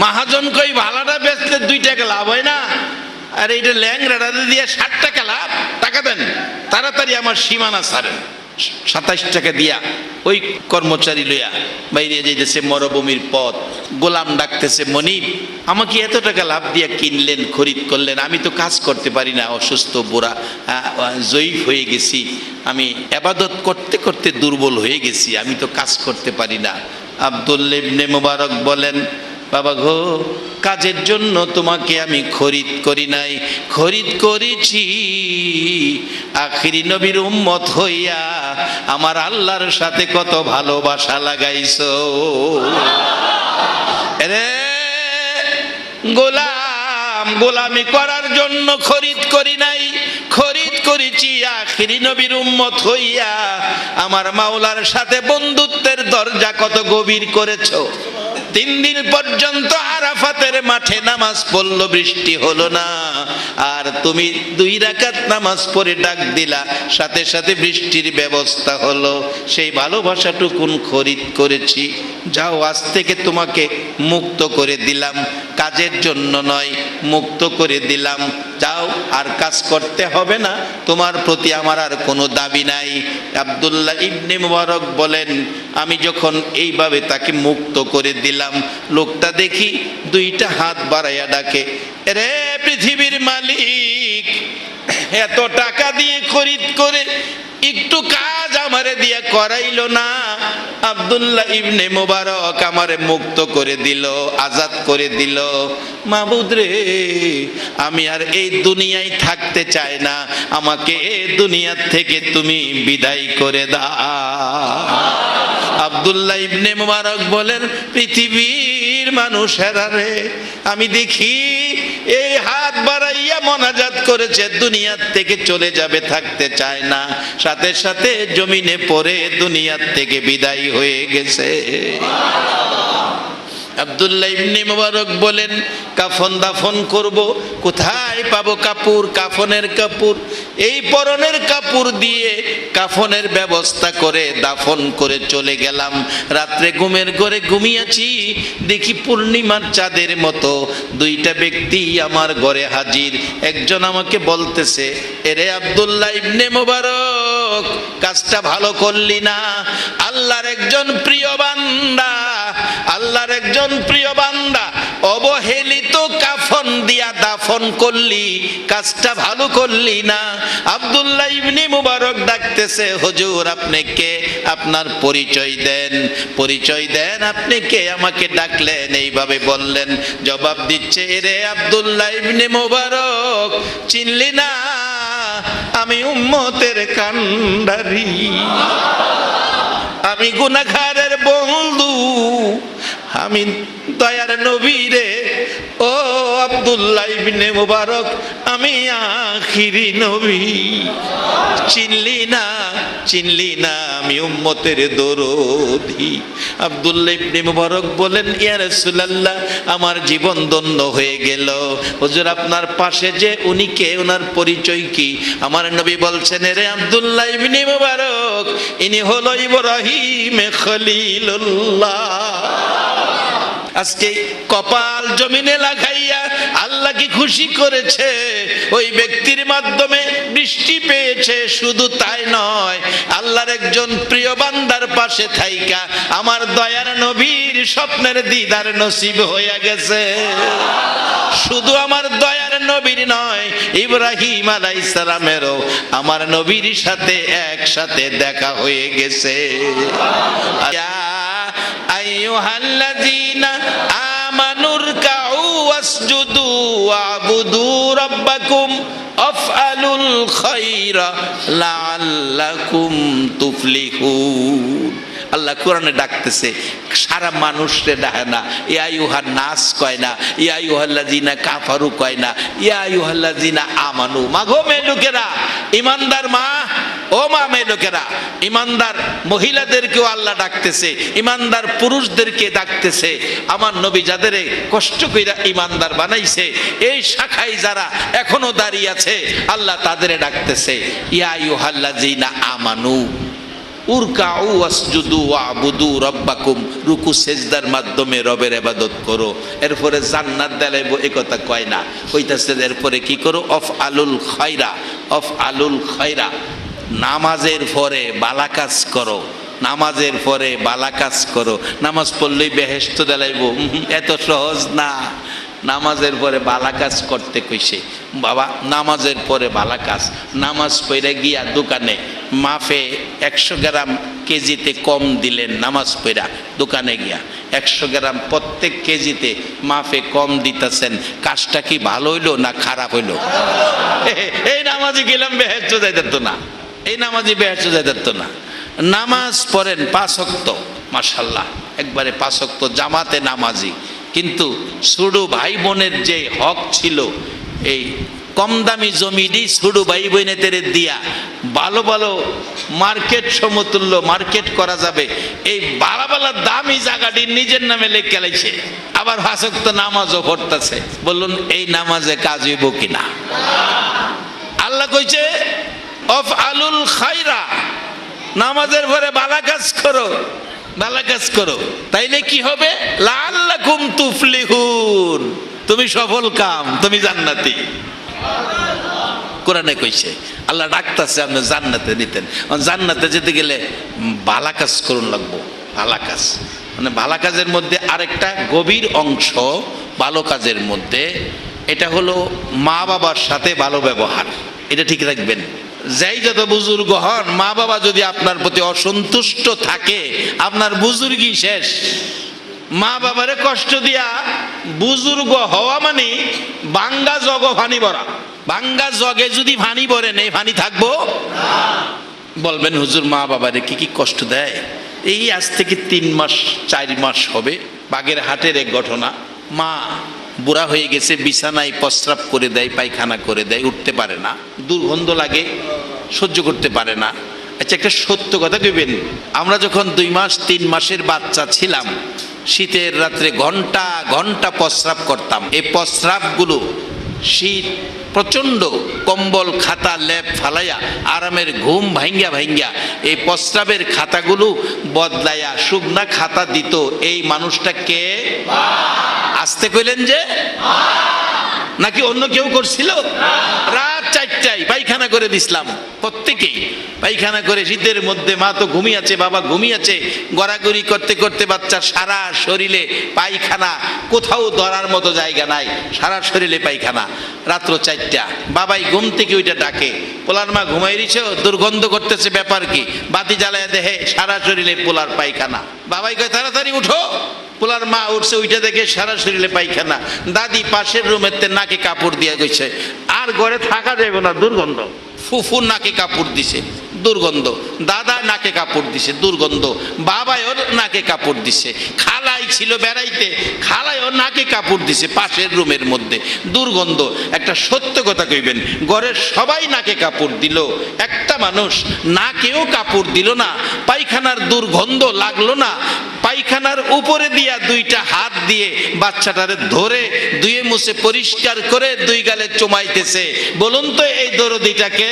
মহাজন কই, ভালাটা বেচলে 2 টাকা লাভ হয় না? আর এইটা ল্যাংরাটা দিয়ে 60 টাকা লাভ, টাকা দেন, তাড়াতাড়ি আমার সীমানা ছাড়েন। 27 টাকা দিয়া ওই কর্মচারী লইয়া বাইরে যাইতেছে মরুভূমির পথ। গোলাম ডাকতেছে, মনিব আমাকে এত টাকা লাভ দিয়া কিনলেন, খরিদ করলেন, আমি তো কাজ করতে পারি না, অসুস্থ বুড়া, জয়ীফ হয়ে গেছি, আমি ইবাদত করতে করতে দুর্বল হয়ে গেছি, আমি তো কাজ করতে পারি না। আব্দুল্লাহ ইবনে মুবারক বলেন, বাবা গো, কাজের জন্য তোমাকে আমি খরিদ করি নাই, খরিদ করেছি আখিরি নবীর উম্মত হইয়া আমার আল্লাহর সাথে কত ভালোবাসা লাগাইছো। রে গোলাম, গোলামি করার জন্য খরিদ করি নাই, খরিদ করেছি আখিরি নবীর উম্মত হইয়া আমার মাওলার সাথে বন্ধুত্বের দরজা কত গভীর করেছো। 3 দিন পর্যন্ত আরাফাতের মাঠে নামাজ পড়লো, বৃষ্টি হলো না, আর তুমি 2 রাকাত নামাজ পড়ে ডাক দিলা, সাথে সাথে বৃষ্টির ব্যবস্থা হলো। সেই ভালোবাসাটুকুন খরিদ করেছি। যাও, আজ থেকে তোমাকে মুক্ত করে দিলাম, কাজের জন্য নয়, মুক্ত করে দিলাম, যাও, আর কাজ করতে হবে না, তোমার প্রতি আমার আর কোনো দাবি নাই। আব্দুল্লাহ ইবনে মুবারক বলেন, আমি যখন এইভাবে তাকে মুক্ত করে দিলাম, লোকটা দেখি 2টা হাত বাড়াইয়া ডাকে, রে পৃথিবীর মালিক, এত টাকা দিয়ে খরিদ করে একটু কাজ আমারে দিয়া করাইলো না। আব্দুল্লাহ ইবনে মুবারক আমারে মুক্ত করে দিল, আজাদ করে দিল। মাবুদ রে, আমি আর এই দুনিয়ায় থাকতে চাই না, আমাকে এই দুনিয়া থেকে তুমি বিদায় করে দাও। আব্দুল্লাহ ইবনে মুবারক বলেন, পৃথিবীর মানুষেরা রে, আমি দেখি এই হাত বাড়াইয়া মোনাজাত করেছে, দুনিয়ার থেকে চলে যাবে, থাকতে চায় না, সাথে সাথে জমিনে পড়ে দুনিয়ার থেকে বিদায় হয়ে গেছে। আব্দুল্লাহ ইবনে মুবারক বলেন, কাফন দাফন করব, কোথায় পাবো কাপড়, কাফনের কাপড়? এই পরনের কাপড় দিয়ে কাফনের ব্যবস্থা করে দাফন করে চলে গেলাম। রাত্রে ঘুমের ঘরে ঘুমিয়েছি, দেখি পূর্ণিমার চাঁদের মতো 2টা ব্যক্তি আমার ঘরে হাজির। একজন আমাকে বলতেছে, এরে আব্দুল্লাহ ইবনে মুবারক, কাজটা ভালো করলি না, আল্লাহর একজন প্রিয় বান্দা, আল্লাহর একজন প্রিয় বান্দা অবহেলিত কাফন দিয়া দাফন করলি, কাজটা ভালো করলি না। আব্দুল্লাহ ইবনে মুবারক ডাকতেছে, হুজুর আপনি কে? আপনার পরিচয় দেন, পরিচয় দেন, আপনি কে? আমাকে ডাকলেন, এইভাবে বললেন। জবাব দিচ্ছে, রে আব্দুল্লাহ ইবনে মুবারক, চিনলি না? আমি উম্মতের কান্ডারি, আমি গুনাহগারের বন্ধু, আমি দয়ার নবী রে। ও আব্দুল্লাহ ইবনে মুবারক, আমি আখিরি নবী, চিনলি না? চিনলি না? আমি উম্মতের দরদি। আব্দুল্লাহ ইবনে মুবারক বলেন, ইয়া রাসূলুল্লাহ, আমার জীবন ধন্য হয়ে গেল। হুজুর আপনার পাশে যে উনি কে, ওনার পরিচয় কি? আমার নবী বলছেন, রে আব্দুল্লাহ ইবনে মুবারক, ইনি হলো ইব্রাহিম খলিলুল্লাহ। আজকে কপাল জমিনে লাগাইয়া আল্লাহ কি খুশি করেছে, ওই ব্যক্তির মাধ্যমে বৃষ্টি পেয়েছে। শুধু তাই নয়, আল্লাহর একজন প্রিয় বান্দার পাশে থাইকা আমার দয়ার নবীর স্বপ্নের দিদার নসিব হয়ে গেছে। শুধু আমার দয়ার নবীর নয়, ইব্রাহিম আলাইহিস সালামেরও আমার নবীর সাথে একসাথে দেখা হয়ে গেছে। আইয়ুহাল্লাযীনা আমানুর কাউ ওয়াসজুদু ওয়াবুদু রাব্বাকুম আফআলুল খায়রা লাআল্লাকুম তুফলিহুন। আল্লাহ কোরআনে ডাকতেছে, সারা মানুষরে ডাকে না, ইয়া আইয়ুহান নাস কয় না, ইয়া আইয়ুহাল্লাযীনা কাফারু কয় না, ইয়া আইয়ুহাল্লাযীনা আমানু। মাগো মেয়ে লোকেরা, ইমানদার মা, ও মা মেয়ে লোকেরা, ইমানদার মহিলাদেরকেও আল্লাহ ডাকতেছে, ইমানদার পুরুষদেরকে ডাকতেছে। আমার নবী যাদের কষ্ট কইরা ইমানদার বানাইছে, এই শাখায় যারা এখনো দাঁড়িয়ে আছে, আল্লাহ তাদের ডাকতেছে, ইয়া আইয়ুহাল্লাযীনা আমানু উরকাউ ওয়াসজুদু ওয়াবুদু রাব্বাকুম। রুকু সেজদার মাধ্যমে রবের ইবাদত করো। এরপরে জান্নাত দেলাইবো এই কথা কয় না, কইতাছে এরপরে কি করো? অফ আলুল খায়রা, অফ আলুল খায়রা, নামাজের পরে বালা কাজ করো, নামাজের পরে বালা কাজ করো, নামাজ পড়লেই বেহেশত দেলাইব, এত সহজ না। নামাজের পরে বালা কাজ করতে কইছে বাবা, নামাজের পরে বালা কাজ। নামাজ পড়ে গিয়া দোকানে মাফে 100 গ্রাম কেজিতে কম দিলেন, নামাজ পড়া দোকানে গিয়া 100 গ্রাম প্রত্যেক কেজিতে মাফে কম দিতেছেন, কাজটা কি ভালো হইলো না খারাপ হইলো? এই নামাজে গেলাম বেহেশত যাইতো না, এই নামাজে বেহেশত যাইতো না। নামাজ পড়েন 5 ওয়াক্ত, মাশাআল্লাহ, একবারে 5 ওয়াক্ত জামাতে নামাজি। কিন্তু ছোট ভাই বোনের যে হক ছিল, এই কম দামি জমিটি ছোট ভাই বোনেদের দিয়া ভালো ভালো মার্কেট সমতুল্য মার্কেট করা যাবে, এই ভালো ভালো দামি জায়গাটি নিজের নামে লেখে লাইছে, আবার 5 ওয়াক্ত নামাজও পড়তেছে। বলুন এই নামাজে কাজ হইব কিনা? আল্লাহ কইছে অফআলুল খায়রা, নামাজের পরে ভালো কাজ করো, ভালো কাজ করো, তাইলে কি হবে? লাআল্লাকুম তুফলিহুন, তুমি সফল কাম, তুমি জান্নাতি। কোরআনে কইছে, আল্লাহ ডাকতেছে আপনি জান্নাতে নিতেন। জান্নাতে যেতে গেলে ভালো কাজ করুন লাগবো, ভালো কাজ। মানে ভালো কাজের মধ্যে আরেকটা গভীর অংশ ভালো কাজের মধ্যে, এটা হলো মা বাবার সাথে ভালো ব্যবহার। এটা ঠিক রাখবেন। যাই যত বুজুর্গ হন, মা বাবা যদি আপনার প্রতি অসন্তুষ্ট থাকে, আপনার বুজুর্গি শেষ। মা বাবারে কষ্ট দিয়া বুজুর্গ হওয়া মানে বাঙ্গা জগ ভানি ভরা। বাঙ্গা জগে যদি ভানি ভরেন, এই ভানি থাকবো? বলবেন হুজুর মা বাবারে কি কি কষ্ট দেয়? এই আজ থেকে 3 মাস 4 মাস হবে বাগেরহাটের এক ঘটনা। মা বুড়া হয়ে গেছে, বিছানায় প্রস্রাব করে দেয়, পায়খানা করে দেয়, উঠতে পারে না, দুর্গন্ধ লাগে, সহ্য করতে পারে না। আচ্ছা, একটা সত্য কথা কইবেন, আমরা যখন 2 মাস 3 মাসের বাচ্চা ছিলাম, শীতের রাত্রে ঘন্টা ঘন্টা প্রস্রাব করতাম। এই প্রস্রাবগুলো শীত প্রচণ্ড, কম্বল খাতা লেপ ফালাইয়া আরামের ঘুম ভাঙ্গা ভাঙ্গা এই প্রস্রাবের খাতাগুলো বদলাইয়া শুকনা খাতা দিত। এই মানুষটা কে? আসতে কইলেন যে? নাকি অন্য কেউ করছিল? রাত 4টায় পায়খানা করে দিছিলাম প্রত্যেকেই, পায়খানা করে। শীতের মধ্যে মা তো ঘুমিয়েছে, বাবা ঘুমিয়েছে, গড়াগড়ি করতে করতে বাচ্চার সারা শরীরে পায়খানা, কোথাও ধরার মতো জায়গা নাই, সারা শরীরে পায়খানা। রাত্র 4টা, বাবাই ঘুম থেকে ওইটা ডাকে, পোলার মা ঘুমাই দিছ, দুর্গন্ধ করতেছে, ব্যাপার কি? বাতি জ্বালায় দেখে সারা শরীরে পোলার পায়খানা। বাবাই কয় তাড়াতাড়ি উঠো। পোলার মা উঠছে, ওইটা দেখে সারা শরীরে পায়খানা। দাদি পাশের রুমেতে নাকে কাপড় দিয়ে গেছে, আর ঘরে থাকা যাবে না, দুর্গন্ধ। ফুফু নাকে কাপড় দিছে, দুর্গন্ধ। দাদা নাকে কাপড় দিছে, দুর্গন্ধ। বাবাইও নাকে কাপড় দিছে। খালাই ছিল বেড়াইতে, খালাইও নাকে কাপড় দিছে পাশের রুমের মধ্যে, দুর্গন্ধ। একটা সত্য কথা কইবেন, ঘরের সবাই নাকে কাপড় দিল, একটা মানুষ নাকেও কাপড় দিল না, পায়খানার দুর্গন্ধ লাগলো না। পায়খানার উপরে দিয়া 2টা হাত দিয়ে বাচ্চাটারে ধরে ধুয়ে মুছে পরিষ্কার করে 2 গালে চুমাইতেছে। বলুন তো এই দরদিটাকে?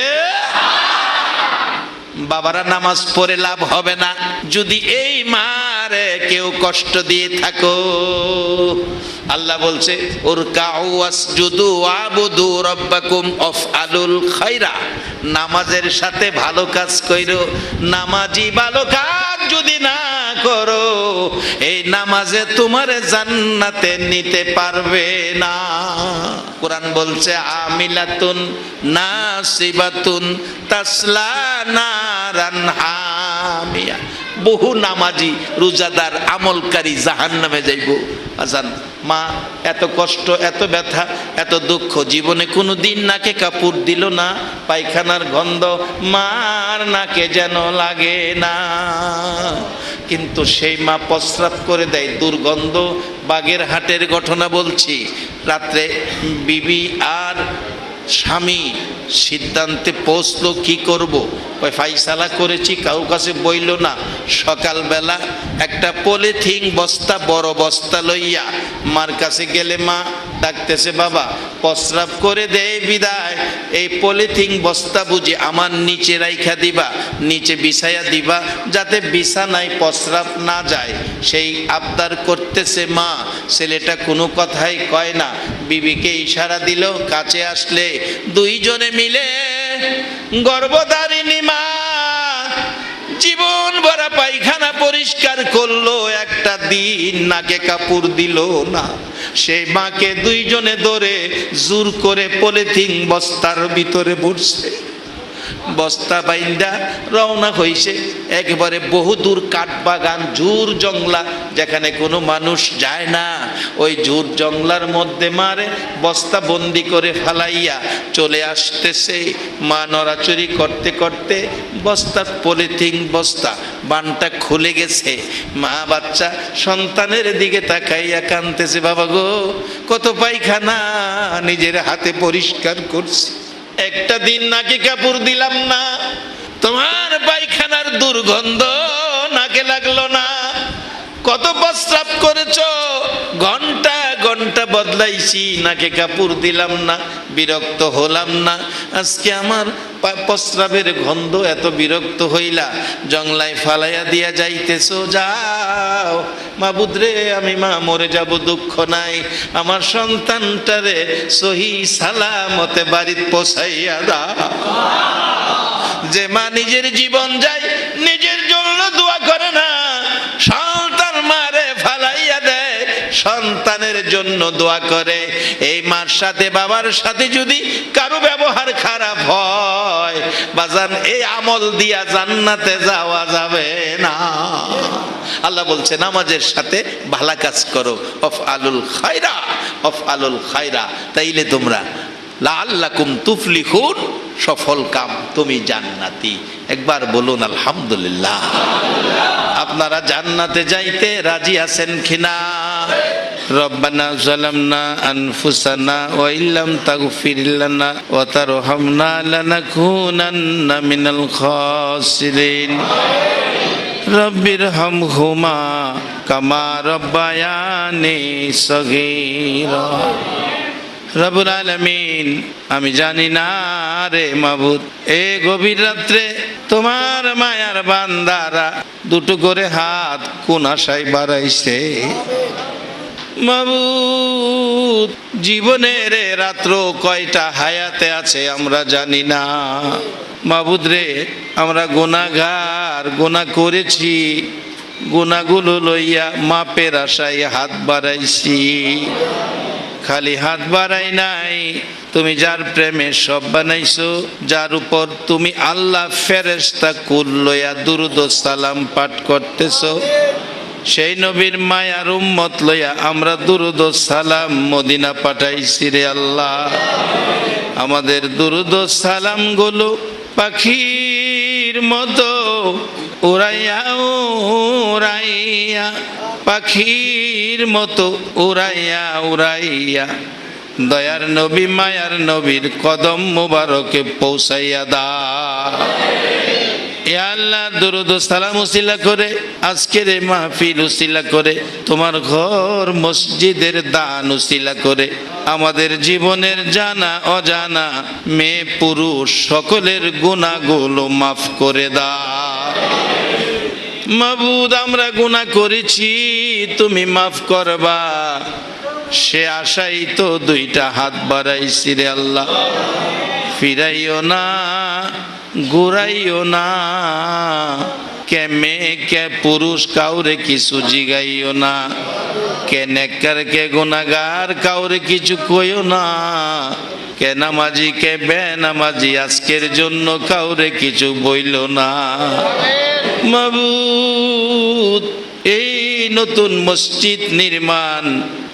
বাবারা নামাজ পড়ে লাভ হবে না যদি এই মারে কেউ কষ্ট দিয়ে থাকো। আল্লাহ বলছে উরকাউ ওয়াসজুদু ওয়াবুদু রাব্বাকুম আফআলুল খায়রা, নামাজের সাথে ভালো কাজ কইরো। নামাজি ভালো কাজ যদি না করো, এই নামাজে তোমার জান্নাতে নিতে পারবে না। কোরআন বলছে আমিলাতুন নাসিবাতুন তাসলা নারান হামিয়া, বহু নামাজি রোজাদার আমলকারী জাহান্নামে যাইব। আজান মা এত কষ্ট, এত ব্যথা, এত দুঃখ, জীবনে কোনো দিন নাকে কাপড় দিল না, পায়খানার গন্ধ মার নাকে যেন লাগে না। কিন্তু সেই মা প্রস্রাব করে দেয়, দুর্গন্ধ। বাগেরহাটের ঘটনা বলছি। রাত্রে বিবি আর স্বামী সিদ্ধান্তে পৌঁছলো কি করব। ওই ফাইসালা করেছি, কাউ কাছে বইল না। সকালবেলা একটা পলিথিন বস্তা, বড় বস্তা লইয়া মার কাছে গেলে মা ডাকতেছে, বাবা প্রস্রাব করে দেয় বিদায়, এই পলিথিন বস্তা বুঝি আমার নিচে রাইখা দিবা, নিচে বিছাইয়া দিবা, যাতে বিছানায় প্রস্রাব না যায়। সেই আবদার করতেছে মা। ছেলেটা কোনো কথাই কয় না, বিবিকে ইশারা দিল, কাছে আসলে 2 জনে মিলে গর্ভধারিণী মা পরিষ্কার করলো, একটা দিন নাকে কাপড় দিল না। সেই মাকে দুইজনে ধরে জোর করে পলিথিন বস্তার ভিতরে ভরছে। বস্তা বাইন্দা রওনা হইছে একেবারে বহুদূর কাঠবাগান, ঝুর জংলা, যেখানে কোনো মানুষ যায় না, ওই ঝুর জংলার মধ্যে মারে বস্তা বন্দি করে ফালাইয়া চলে আসতেছে। মা নড়াচড়ি করতে করতে বস্তা, পলিথিন বস্তা বানটা খুলে গেছে। মা বাচ্চা সন্তানের দিকে তাকাইয়া কাঁদতেছে, বাবা গো, কত পায়খানা নিজের হাতে পরিষ্কার করছি, একটা দিন নাকি কাপড় দিলাম না, তোমার পায়খানার দুর্গন্ধ নাকে লাগলো না। কত প্রস্রাব করেছো, ঘন্টা ঘন্টা বদলাইছি, নাকে কাপড় দিলাম না, বিরক্ত হলাম না। আজকে আমার প্রস্রাবের গন্ধ এত বিরক্ত হইলা, জংলায় ফালাইয়া দিয়া যাইতেছো, যাও মাবুদ রে, আমি মা মরে যাব, দুঃখ নাই, আমার সন্তানটারে সহি সালামতে বাড়িতে পৌঁছাইয়া দাও। যে মা নিজের জীবন যায়, নিজের জন্য দোয়া করে না, সন্তান মারে ফালাইয়া দেয়, সন্তানের জন্য দোয়া করে। এই মার সাথে বাবার সাথে যদি কারো ব্যবহার খারাপ হয়, বাজান এই আমল দিয়া জান্নাতে যাওয়া যাবে না। আল্লাহ বলছে নামাজের সাথে ভালো কাজ করো, অফআলুল খায়রা, অফআলুল খায়রা, তাইলে তোমরা লাআল্লাকুম তুফলিহুন, সফল কাম, তুমি জান্নাতি। একবার বলুন আলহামদুলিল্লাহ। আপনারা জান্নাতে যাইতে রাজি আছেন কিনা? রব্বানা যালামনা আনফুসানা ওয়া ইল্লাম তাগফির লানা ওয়া তারহামনা লানাকুনান্না মিনাল খাসিরিন। রব্বিরহামহুমা কামা রব্বায়ানি সগীরা। রব্বুল আলামিন, আমি জানি না রে মাবুদ, এ গভীর রাত্রে তোমার মায়ার বান্দারা দুটো করে হাত কোন আশায় বাড়াইছে। মাবুদ, জীবনের রাত্র কয়টা হায়াতে আছে আমরা জানি না। মাবুদ রে, আমরা গুনাহগার, গুনাহ করেছি, গুনাহগুলো লইয়া মাপের আশায় হাত বাড়াইছি। খালি হাত বাড়াই নাই, তুমি যার প্রেমে সব বানাইছো, যার উপর তুমি আল্লাহ ফেরেশতা কুল লইয়া দুরূদ ও সালাম পাঠ করতেছো, সেই নবীর মায়ার উম্মত লইয়া আমরা দুরূদ ও সালাম মদিনা পাঠাইছি রে আল্লাহ। আমাদের দুরূদ ও সালাম গুলো পাখির মতো উড়াইয়া উড়াইয়া, পাখির মতো উড়াইয়া উড়াইয়া দয়ার নবী মায়ার নবীর কদম মুবারকে পৌঁছাইয়া দাও। ইয়া আল্লাহ, দুরূদ ও সালাম উসিলা করে, আজকের এই মাহফিল উসিলা করে, তোমার ঘর মসজিদের দান উসিলা করে, আমাদের জীবনের জানা অজানা মেয়ে পুরুষ সকলের গুনাহগুলো মাফ করে দাও। মাবুদ, আমরা গুনাহ করেছি, তুমি মাফ করবা, সে আশাই তো দুইটা হাত বাড়াইছি রে আল্লাহ। ফিরাইও না, ঘুরাইও না, কে মেয়ে কে পুরুষ কাউরে কিছু জিগাইও না, কে নেককার কে গুনাহগার কাউরে কিছু কইও না, কে নামাজি কে বেনামাজি আজকের জন্য কাউরে কিছু বইল না। মাবুদ, এই নতুন মসজিদ নির্মাণ,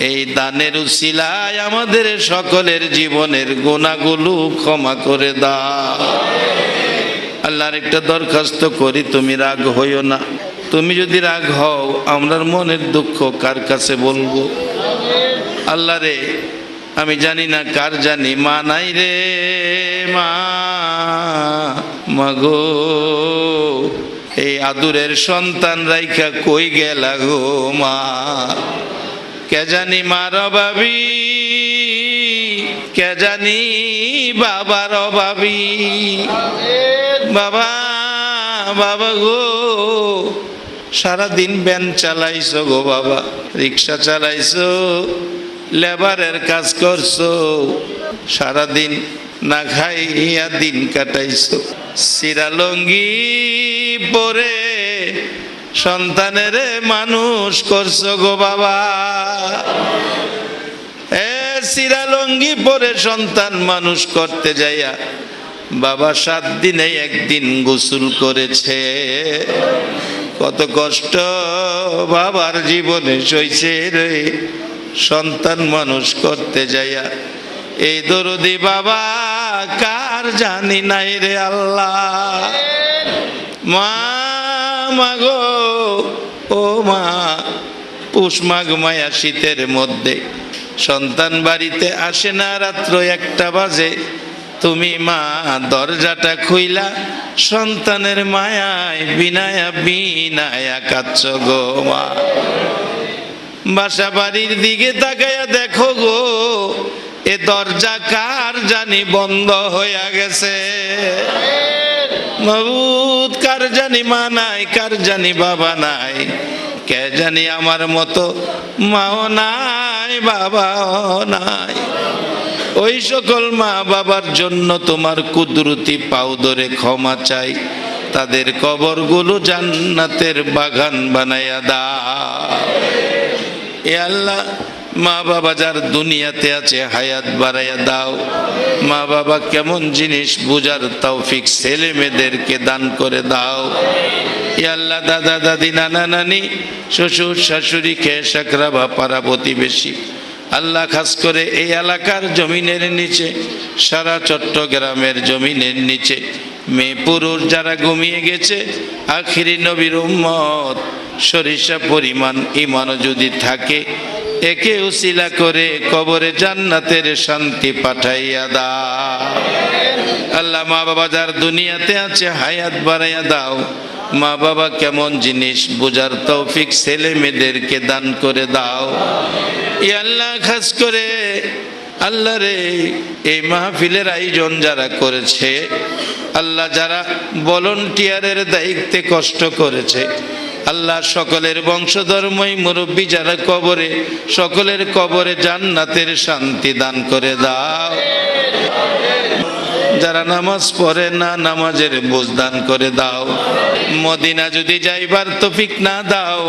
এই দানের উসিলায় আমাদের সকলের জীবনের গুনাহগুলো ক্ষমা করে দাও। আল্লাহর একটা দরখাস্ত করি, তুমি রাগ হইও না। তুমি যদি রাগ হও, আমরার মনের দুঃখ কার কাছে বলবো? আল্লাহ রে, আমি জানি না কার জানি মা নাই রে, মা মাগো, এই আদুরের সন্তান রাইখা কই গেলা গো মা? কে জানি মার অভাবী, কে জানি বাবার অভাবী। বাবা, বাবা গো, সারাদিন ভ্যান চালাইছো গো বাবা, রিক্সা চালাইছো, লেবারের কাজ করছো, সারাদিন না খাইয়া দিন কাটাইছো, সিরা লঙ্গি পরে সন্তানের মানুষ করছো গো বাবা। সিরা লঙ্গি পরে সন্তান মানুষ করতে যাইয়া বাবা 7 দিনে একদিন গোসল করেছে। কত কষ্ট বাবার জীবনে সইছে রে সন্তান মানুষ করতে যাইয়া। এই দরদি বাবা কার জানি নাই রে আল্লাহ। মা মাগো ও মা, পুষ মাঘ মায়া শীতের মধ্যে সন্তান বাড়িতে আসে না, রাত্র 1টা বাজে, তুমি মা দরজাটা খুইলা সন্তানের মায়ায় বিনায়া বিনায়া কাচ্ছ গো মা। বাসা বাড়ির দিকে তাকাইয়া দেখো গো এ দরজা কার জানি বন্ধ হইয়া গেছে। মাবুদ কার জানি মা নাই, কার জানি বাবা নাই, কে জানি আমার মতো মাও নাই বাবাও নাই। ওই সকল মা বাবার জন্য তোমার কুদরতি পাও ধরে ক্ষমা চাই, তাদের কবরগুলো জান্নাতের বাগান বানায়া দাও। এ আল্লাহ, মা বাবা যার দুনিয়াতে আছে হায়াত বাড়াইয়া দাও। মা বাবা কেমন জিনিস বুঝার তৌফিক ছেলে মেয়েদেরকে দান করে দাও। এ আল্লাহ, দাদা দাদি নানা নানি শ্বশুর শাশুড়ি খেসাকরা বা পাড়া প্রতিবেশী আল্লাহ, খাস করে এই এলাকার জমিনের নিচে, সারা চট্টগ্রামের জমিনের নিচে মেয়ে পুরুষ যারা ঘুমিয়ে গেছে, আখিরি নবীর উম্মত সরিষা পরিমাণ ঈমান যদি থাকে, একে উসিলা করে কবরে জান্নাতের শান্তি পাঠাইয়া দাও। আল্লাহ, মা বাবা যার দুনিয়াতে আছে হায়াত বাড়াইয়া দাও। মা বাবা কেমন জিনিস বুঝার তৌফিক ছেলে মেয়েদেরকে দান করে দাও। ই আল্লাহ, খাস করে আল্লাহ রে এই মাহফিলের আয়োজন যারা করেছে, আল্লাহ যারা ভলান্টিয়ারের দায়িত্বে কষ্ট করেছে, আল্লাহ সকলের বংশধর্মই মুরব্বী যারা কবরে, সকলের কবরে জান্নাতের শান্তি দান করে দাও। যারা নামাজ পড়ে না, নামাজের বোঝ দান করে দাও। মদিনা যদি যাইবার তৌফিক না দাও,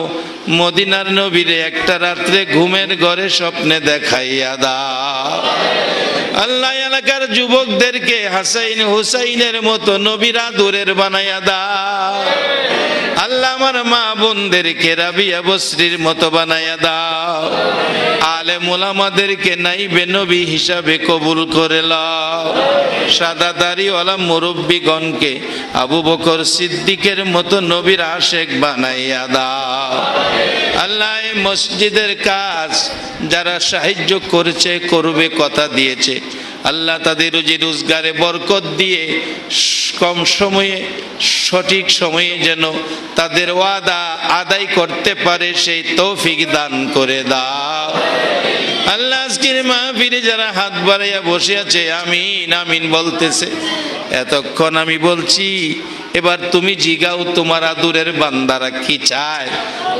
মদিনার নবীরে একটা রাত্রে ঘুমের ঘরে স্বপ্নে দেখাইয়া দাও। আল্লাহ, এলাকার যুবকদেরকে হাসাইন হুসাইনের মতো নবীর আদরের বানাইয়া দাও। আল্লাহ, আমার মা বোনদেরকে রাবিয়া বসরির মতো বানাইয়া দাও। আলেম ওলামাদেরকে নাইবে নবী হিসাবে কবুল করে লও। সাদা দাড়িওয়ালা মুরব্বীগণকে আবু বকর সিদ্দিকের মতো নবীর আশেক বানাইয়া দাও। আল্লাহ, এই মসজিদের কাজ যারা সাহায্য করেছে, করবে, কথা দিয়েছে, আল্লাহ তাদের রুজি রোজগারে বরকত দিয়ে কম সময়ে সঠিক সময়ে যেন তাদের ওয়াদা আদায় করতে পারে সেই তৌফিক দান করে দাও। আল্লাহ, আজকের মাহফিলে যারা হাত বাড়াইয়া বসে আছে আমিন আমিন বলতেছে, এতক্ষণ আমি বলছি, এবার তুমি জিগাও তোমার আদুরের বান্দারা কি চায়।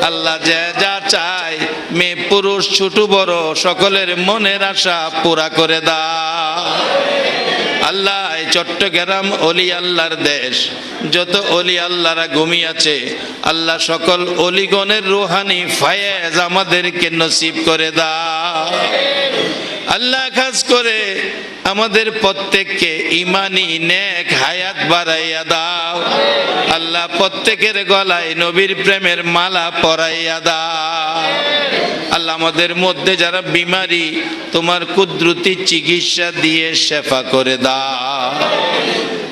আল্লাহ, যা যা চায় মেয়ে পুরুষ ছোট বড় সকলের মনের আশা পুরা করে দাও। আল্লাহ, চট্টগ্রাম অলি আল্লাহর দেশ, যত অলি আল্লাহরা ঘুমিয়ে আছে, আল্লাহ সকল অলিগণের রুহানি ফায়েজ আমাদেরকে নসিব করে দাও। আল্লাহ, খাস করে আমাদের প্রত্যেককে ইমানি নেক হায়াত বাড়াইয়া দাও। আল্লাহ, প্রত্যেকের গলায় নবীর প্রেমের মালা পরাইয়া দাও। আল্লাহ, আমাদের মধ্যে যারা বিমারি, তোমার কুদরতি চিকিৎসা দিয়ে শেফা করে দাও।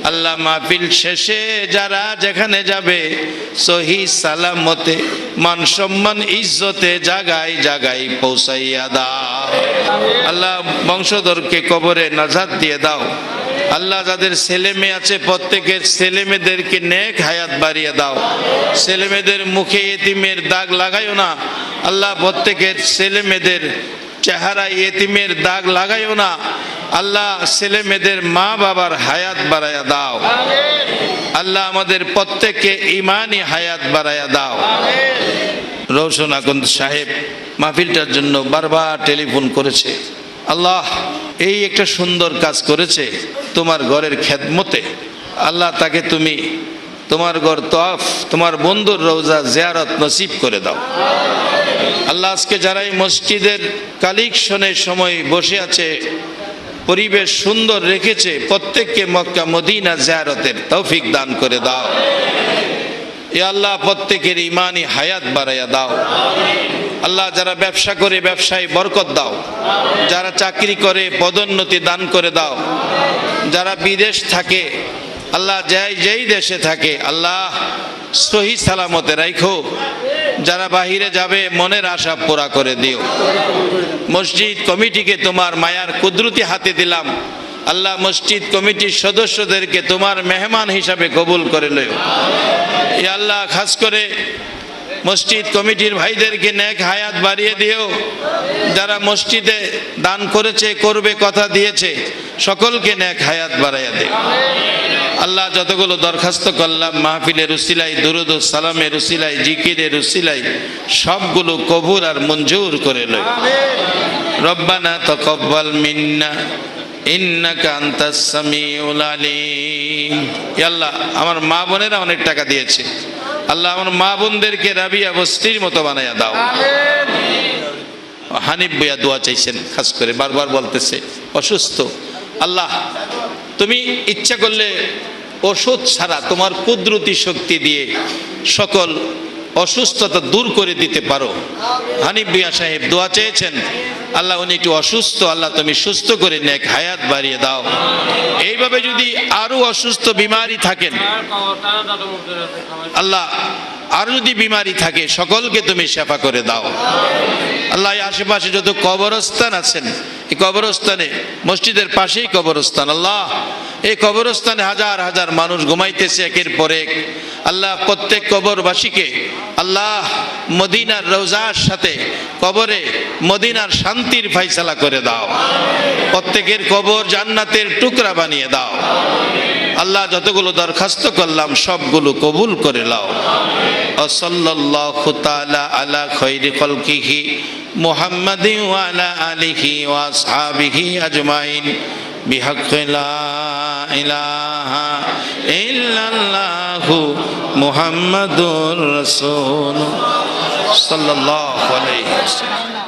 আল্লাহ, মাহফিল শেষে যারা যেখানে যাবে সহি সালামতে মান সম্মান ইজ্জতে জাগায় জাগায় পৌঁছাইয়া দাও। আল্লাহ, বংশধরকে কবরে নাজাত দিয়ে দাও। আল্লাহ, যাদের ছেলে মেয়ে আছে প্রত্যেকের ছেলে মেয়েদেরকে নেক হায়াত বাড়িয়ে দাও। ছেলে মেয়েদের মুখে এতিমের দাগ লাগাইও না। আল্লাহ, প্রত্যেকের ছেলে মেয়েদের চেহারা এতিমের দাগ লাগাইও না। আল্লাহ, ছেলে মেয়েদের মা বাবার হায়াত বাড়াইয়া দাও। আল্লাহ, আমাদের প্রত্যেককে ইমানি হায়াত বাড়াইয়া দাও। রওশন আকন্দ সাহেব মাহফিলটার জন্য বারবার টেলিফোন করেছে। আল্লাহ, এই একটা সুন্দর কাজ করেছে তোমার ঘরের খেদমতে। আল্লাহ, তাকে তুমি তোমার ঘর তওয়াফ, তোমার বন্ধুর রওজা জিয়ারত নসিব করে দাও। আল্লাহ আজকে যারা এই মসজিদের কালেকশনের সময় বসে আছে, পরিবেশ সুন্দর রেখেছে, প্রত্যেককে মক্কা মদিনা জিয়ারতের তৌফিক দান করে দাও। এ আল্লাহ প্রত্যেকের ইমানি হায়াত বাড়াইয়া দাও। আল্লাহ যারা ব্যবসা করে ব্যবসায় বরকত দাও, যারা চাকরি করে পদোন্নতি দান করে দাও, যারা বিদেশ থাকে আল্লাহ যেই দেশে থাকে আল্লাহ সহি সালামতে রাখো, যারা বাহিরে যাবে মনের আশা পুরা করে দিও। মসজিদ কমিটিকে তোমার মায়ার কুদরতি হাতে দিলাম, আল্লাহ মসজিদ কমিটির সদস্যদেরকে তোমার মেহমান হিসাবে কবুল করে লও। এ আল্লাহ খাস করে মসজিদ কমিটির ভাইদেরকে নেক হায়াত বাড়িয়ে দিও। যারা মসজিদে দান করেছে, করবে, কথা দিয়েছে, সকলকে নেক হায়াত বাড়াইয়া দিও। আল্লাহ যতগুলো দরখাস্ত করলাম মাহফিলের উসিলাই, দুরুদ ও সালামের উসিলাই, জিকিরের উসিলাই, সবগুলো কবুল আর মঞ্জুর করে লও। রব্বানা তাকাব্বাল মিন্না ইন্নাকা আনতাস সামিউল আলিম। ইয়া আল্লাহ আমার মা বোনেরা অনেক টাকা দিয়েছে, আল্লাহ আমার মা বোনদেরকে রাবিয়া বস্তির মতো বানাইয়া দাও। হানিফ ভাইয়া দোয়া চাইছেন, খাস করে বারবার বলতেছে অসুস্থ। আল্লাহ তুমি ইচ্ছা করলে ওষুধ ছাড়া তোমার কুদরতি শক্তি দিয়ে সকল অসুস্থতা দূর করে দিতে পারো। হানিফ ভাইয়া সাহেব দোয়া চেয়েছেন, আল্লাহ উনি একটু অসুস্থ, আল্লাহ তুমি সুস্থ করে নেক হায়াত বাড়িয়ে দাও। এইভাবে যদি আরো অসুস্থ বিমারি থাকেন আল্লাহ, আর যদি বিমারি থাকে সকলকে তুমি শেফা করে দাও। আল্লাহ আশেপাশে যত কবরস্থান আছেন, এই কবরস্থানে মসজিদের পাশেই কবরস্থান, আল্লাহ এই কবরস্থানে হাজার হাজার মানুষ ঘুমাইতেছে একের পর এক। আল্লাহ প্রত্যেক কবরবাসীকে আল্লাহ মদিনার রওজার সাথে কবরে মদিনার শান্তির ফাইসালা করে দাও। প্রত্যেকের কবর জান্নাতের টুকরা বানিয়ে দাও। আল্লাহ যতগুলো দরখাস্ত করলাম সবগুলো কবুল করে নাও। সাল্লাল্লাহু তাআলা আলা খায়রি খালকিহি মুহাম্মাদিন ওয়া আলা আলিহি ওয়া আসহাবিহি আজমাইন বিহাক্কি লা ইলাহা ইল্লাল্লাহু মুহাম্মাদুর রাসূলুল্লাহ সাল্লাল্লাহু আলাইহি ওয়াসাল্লাম।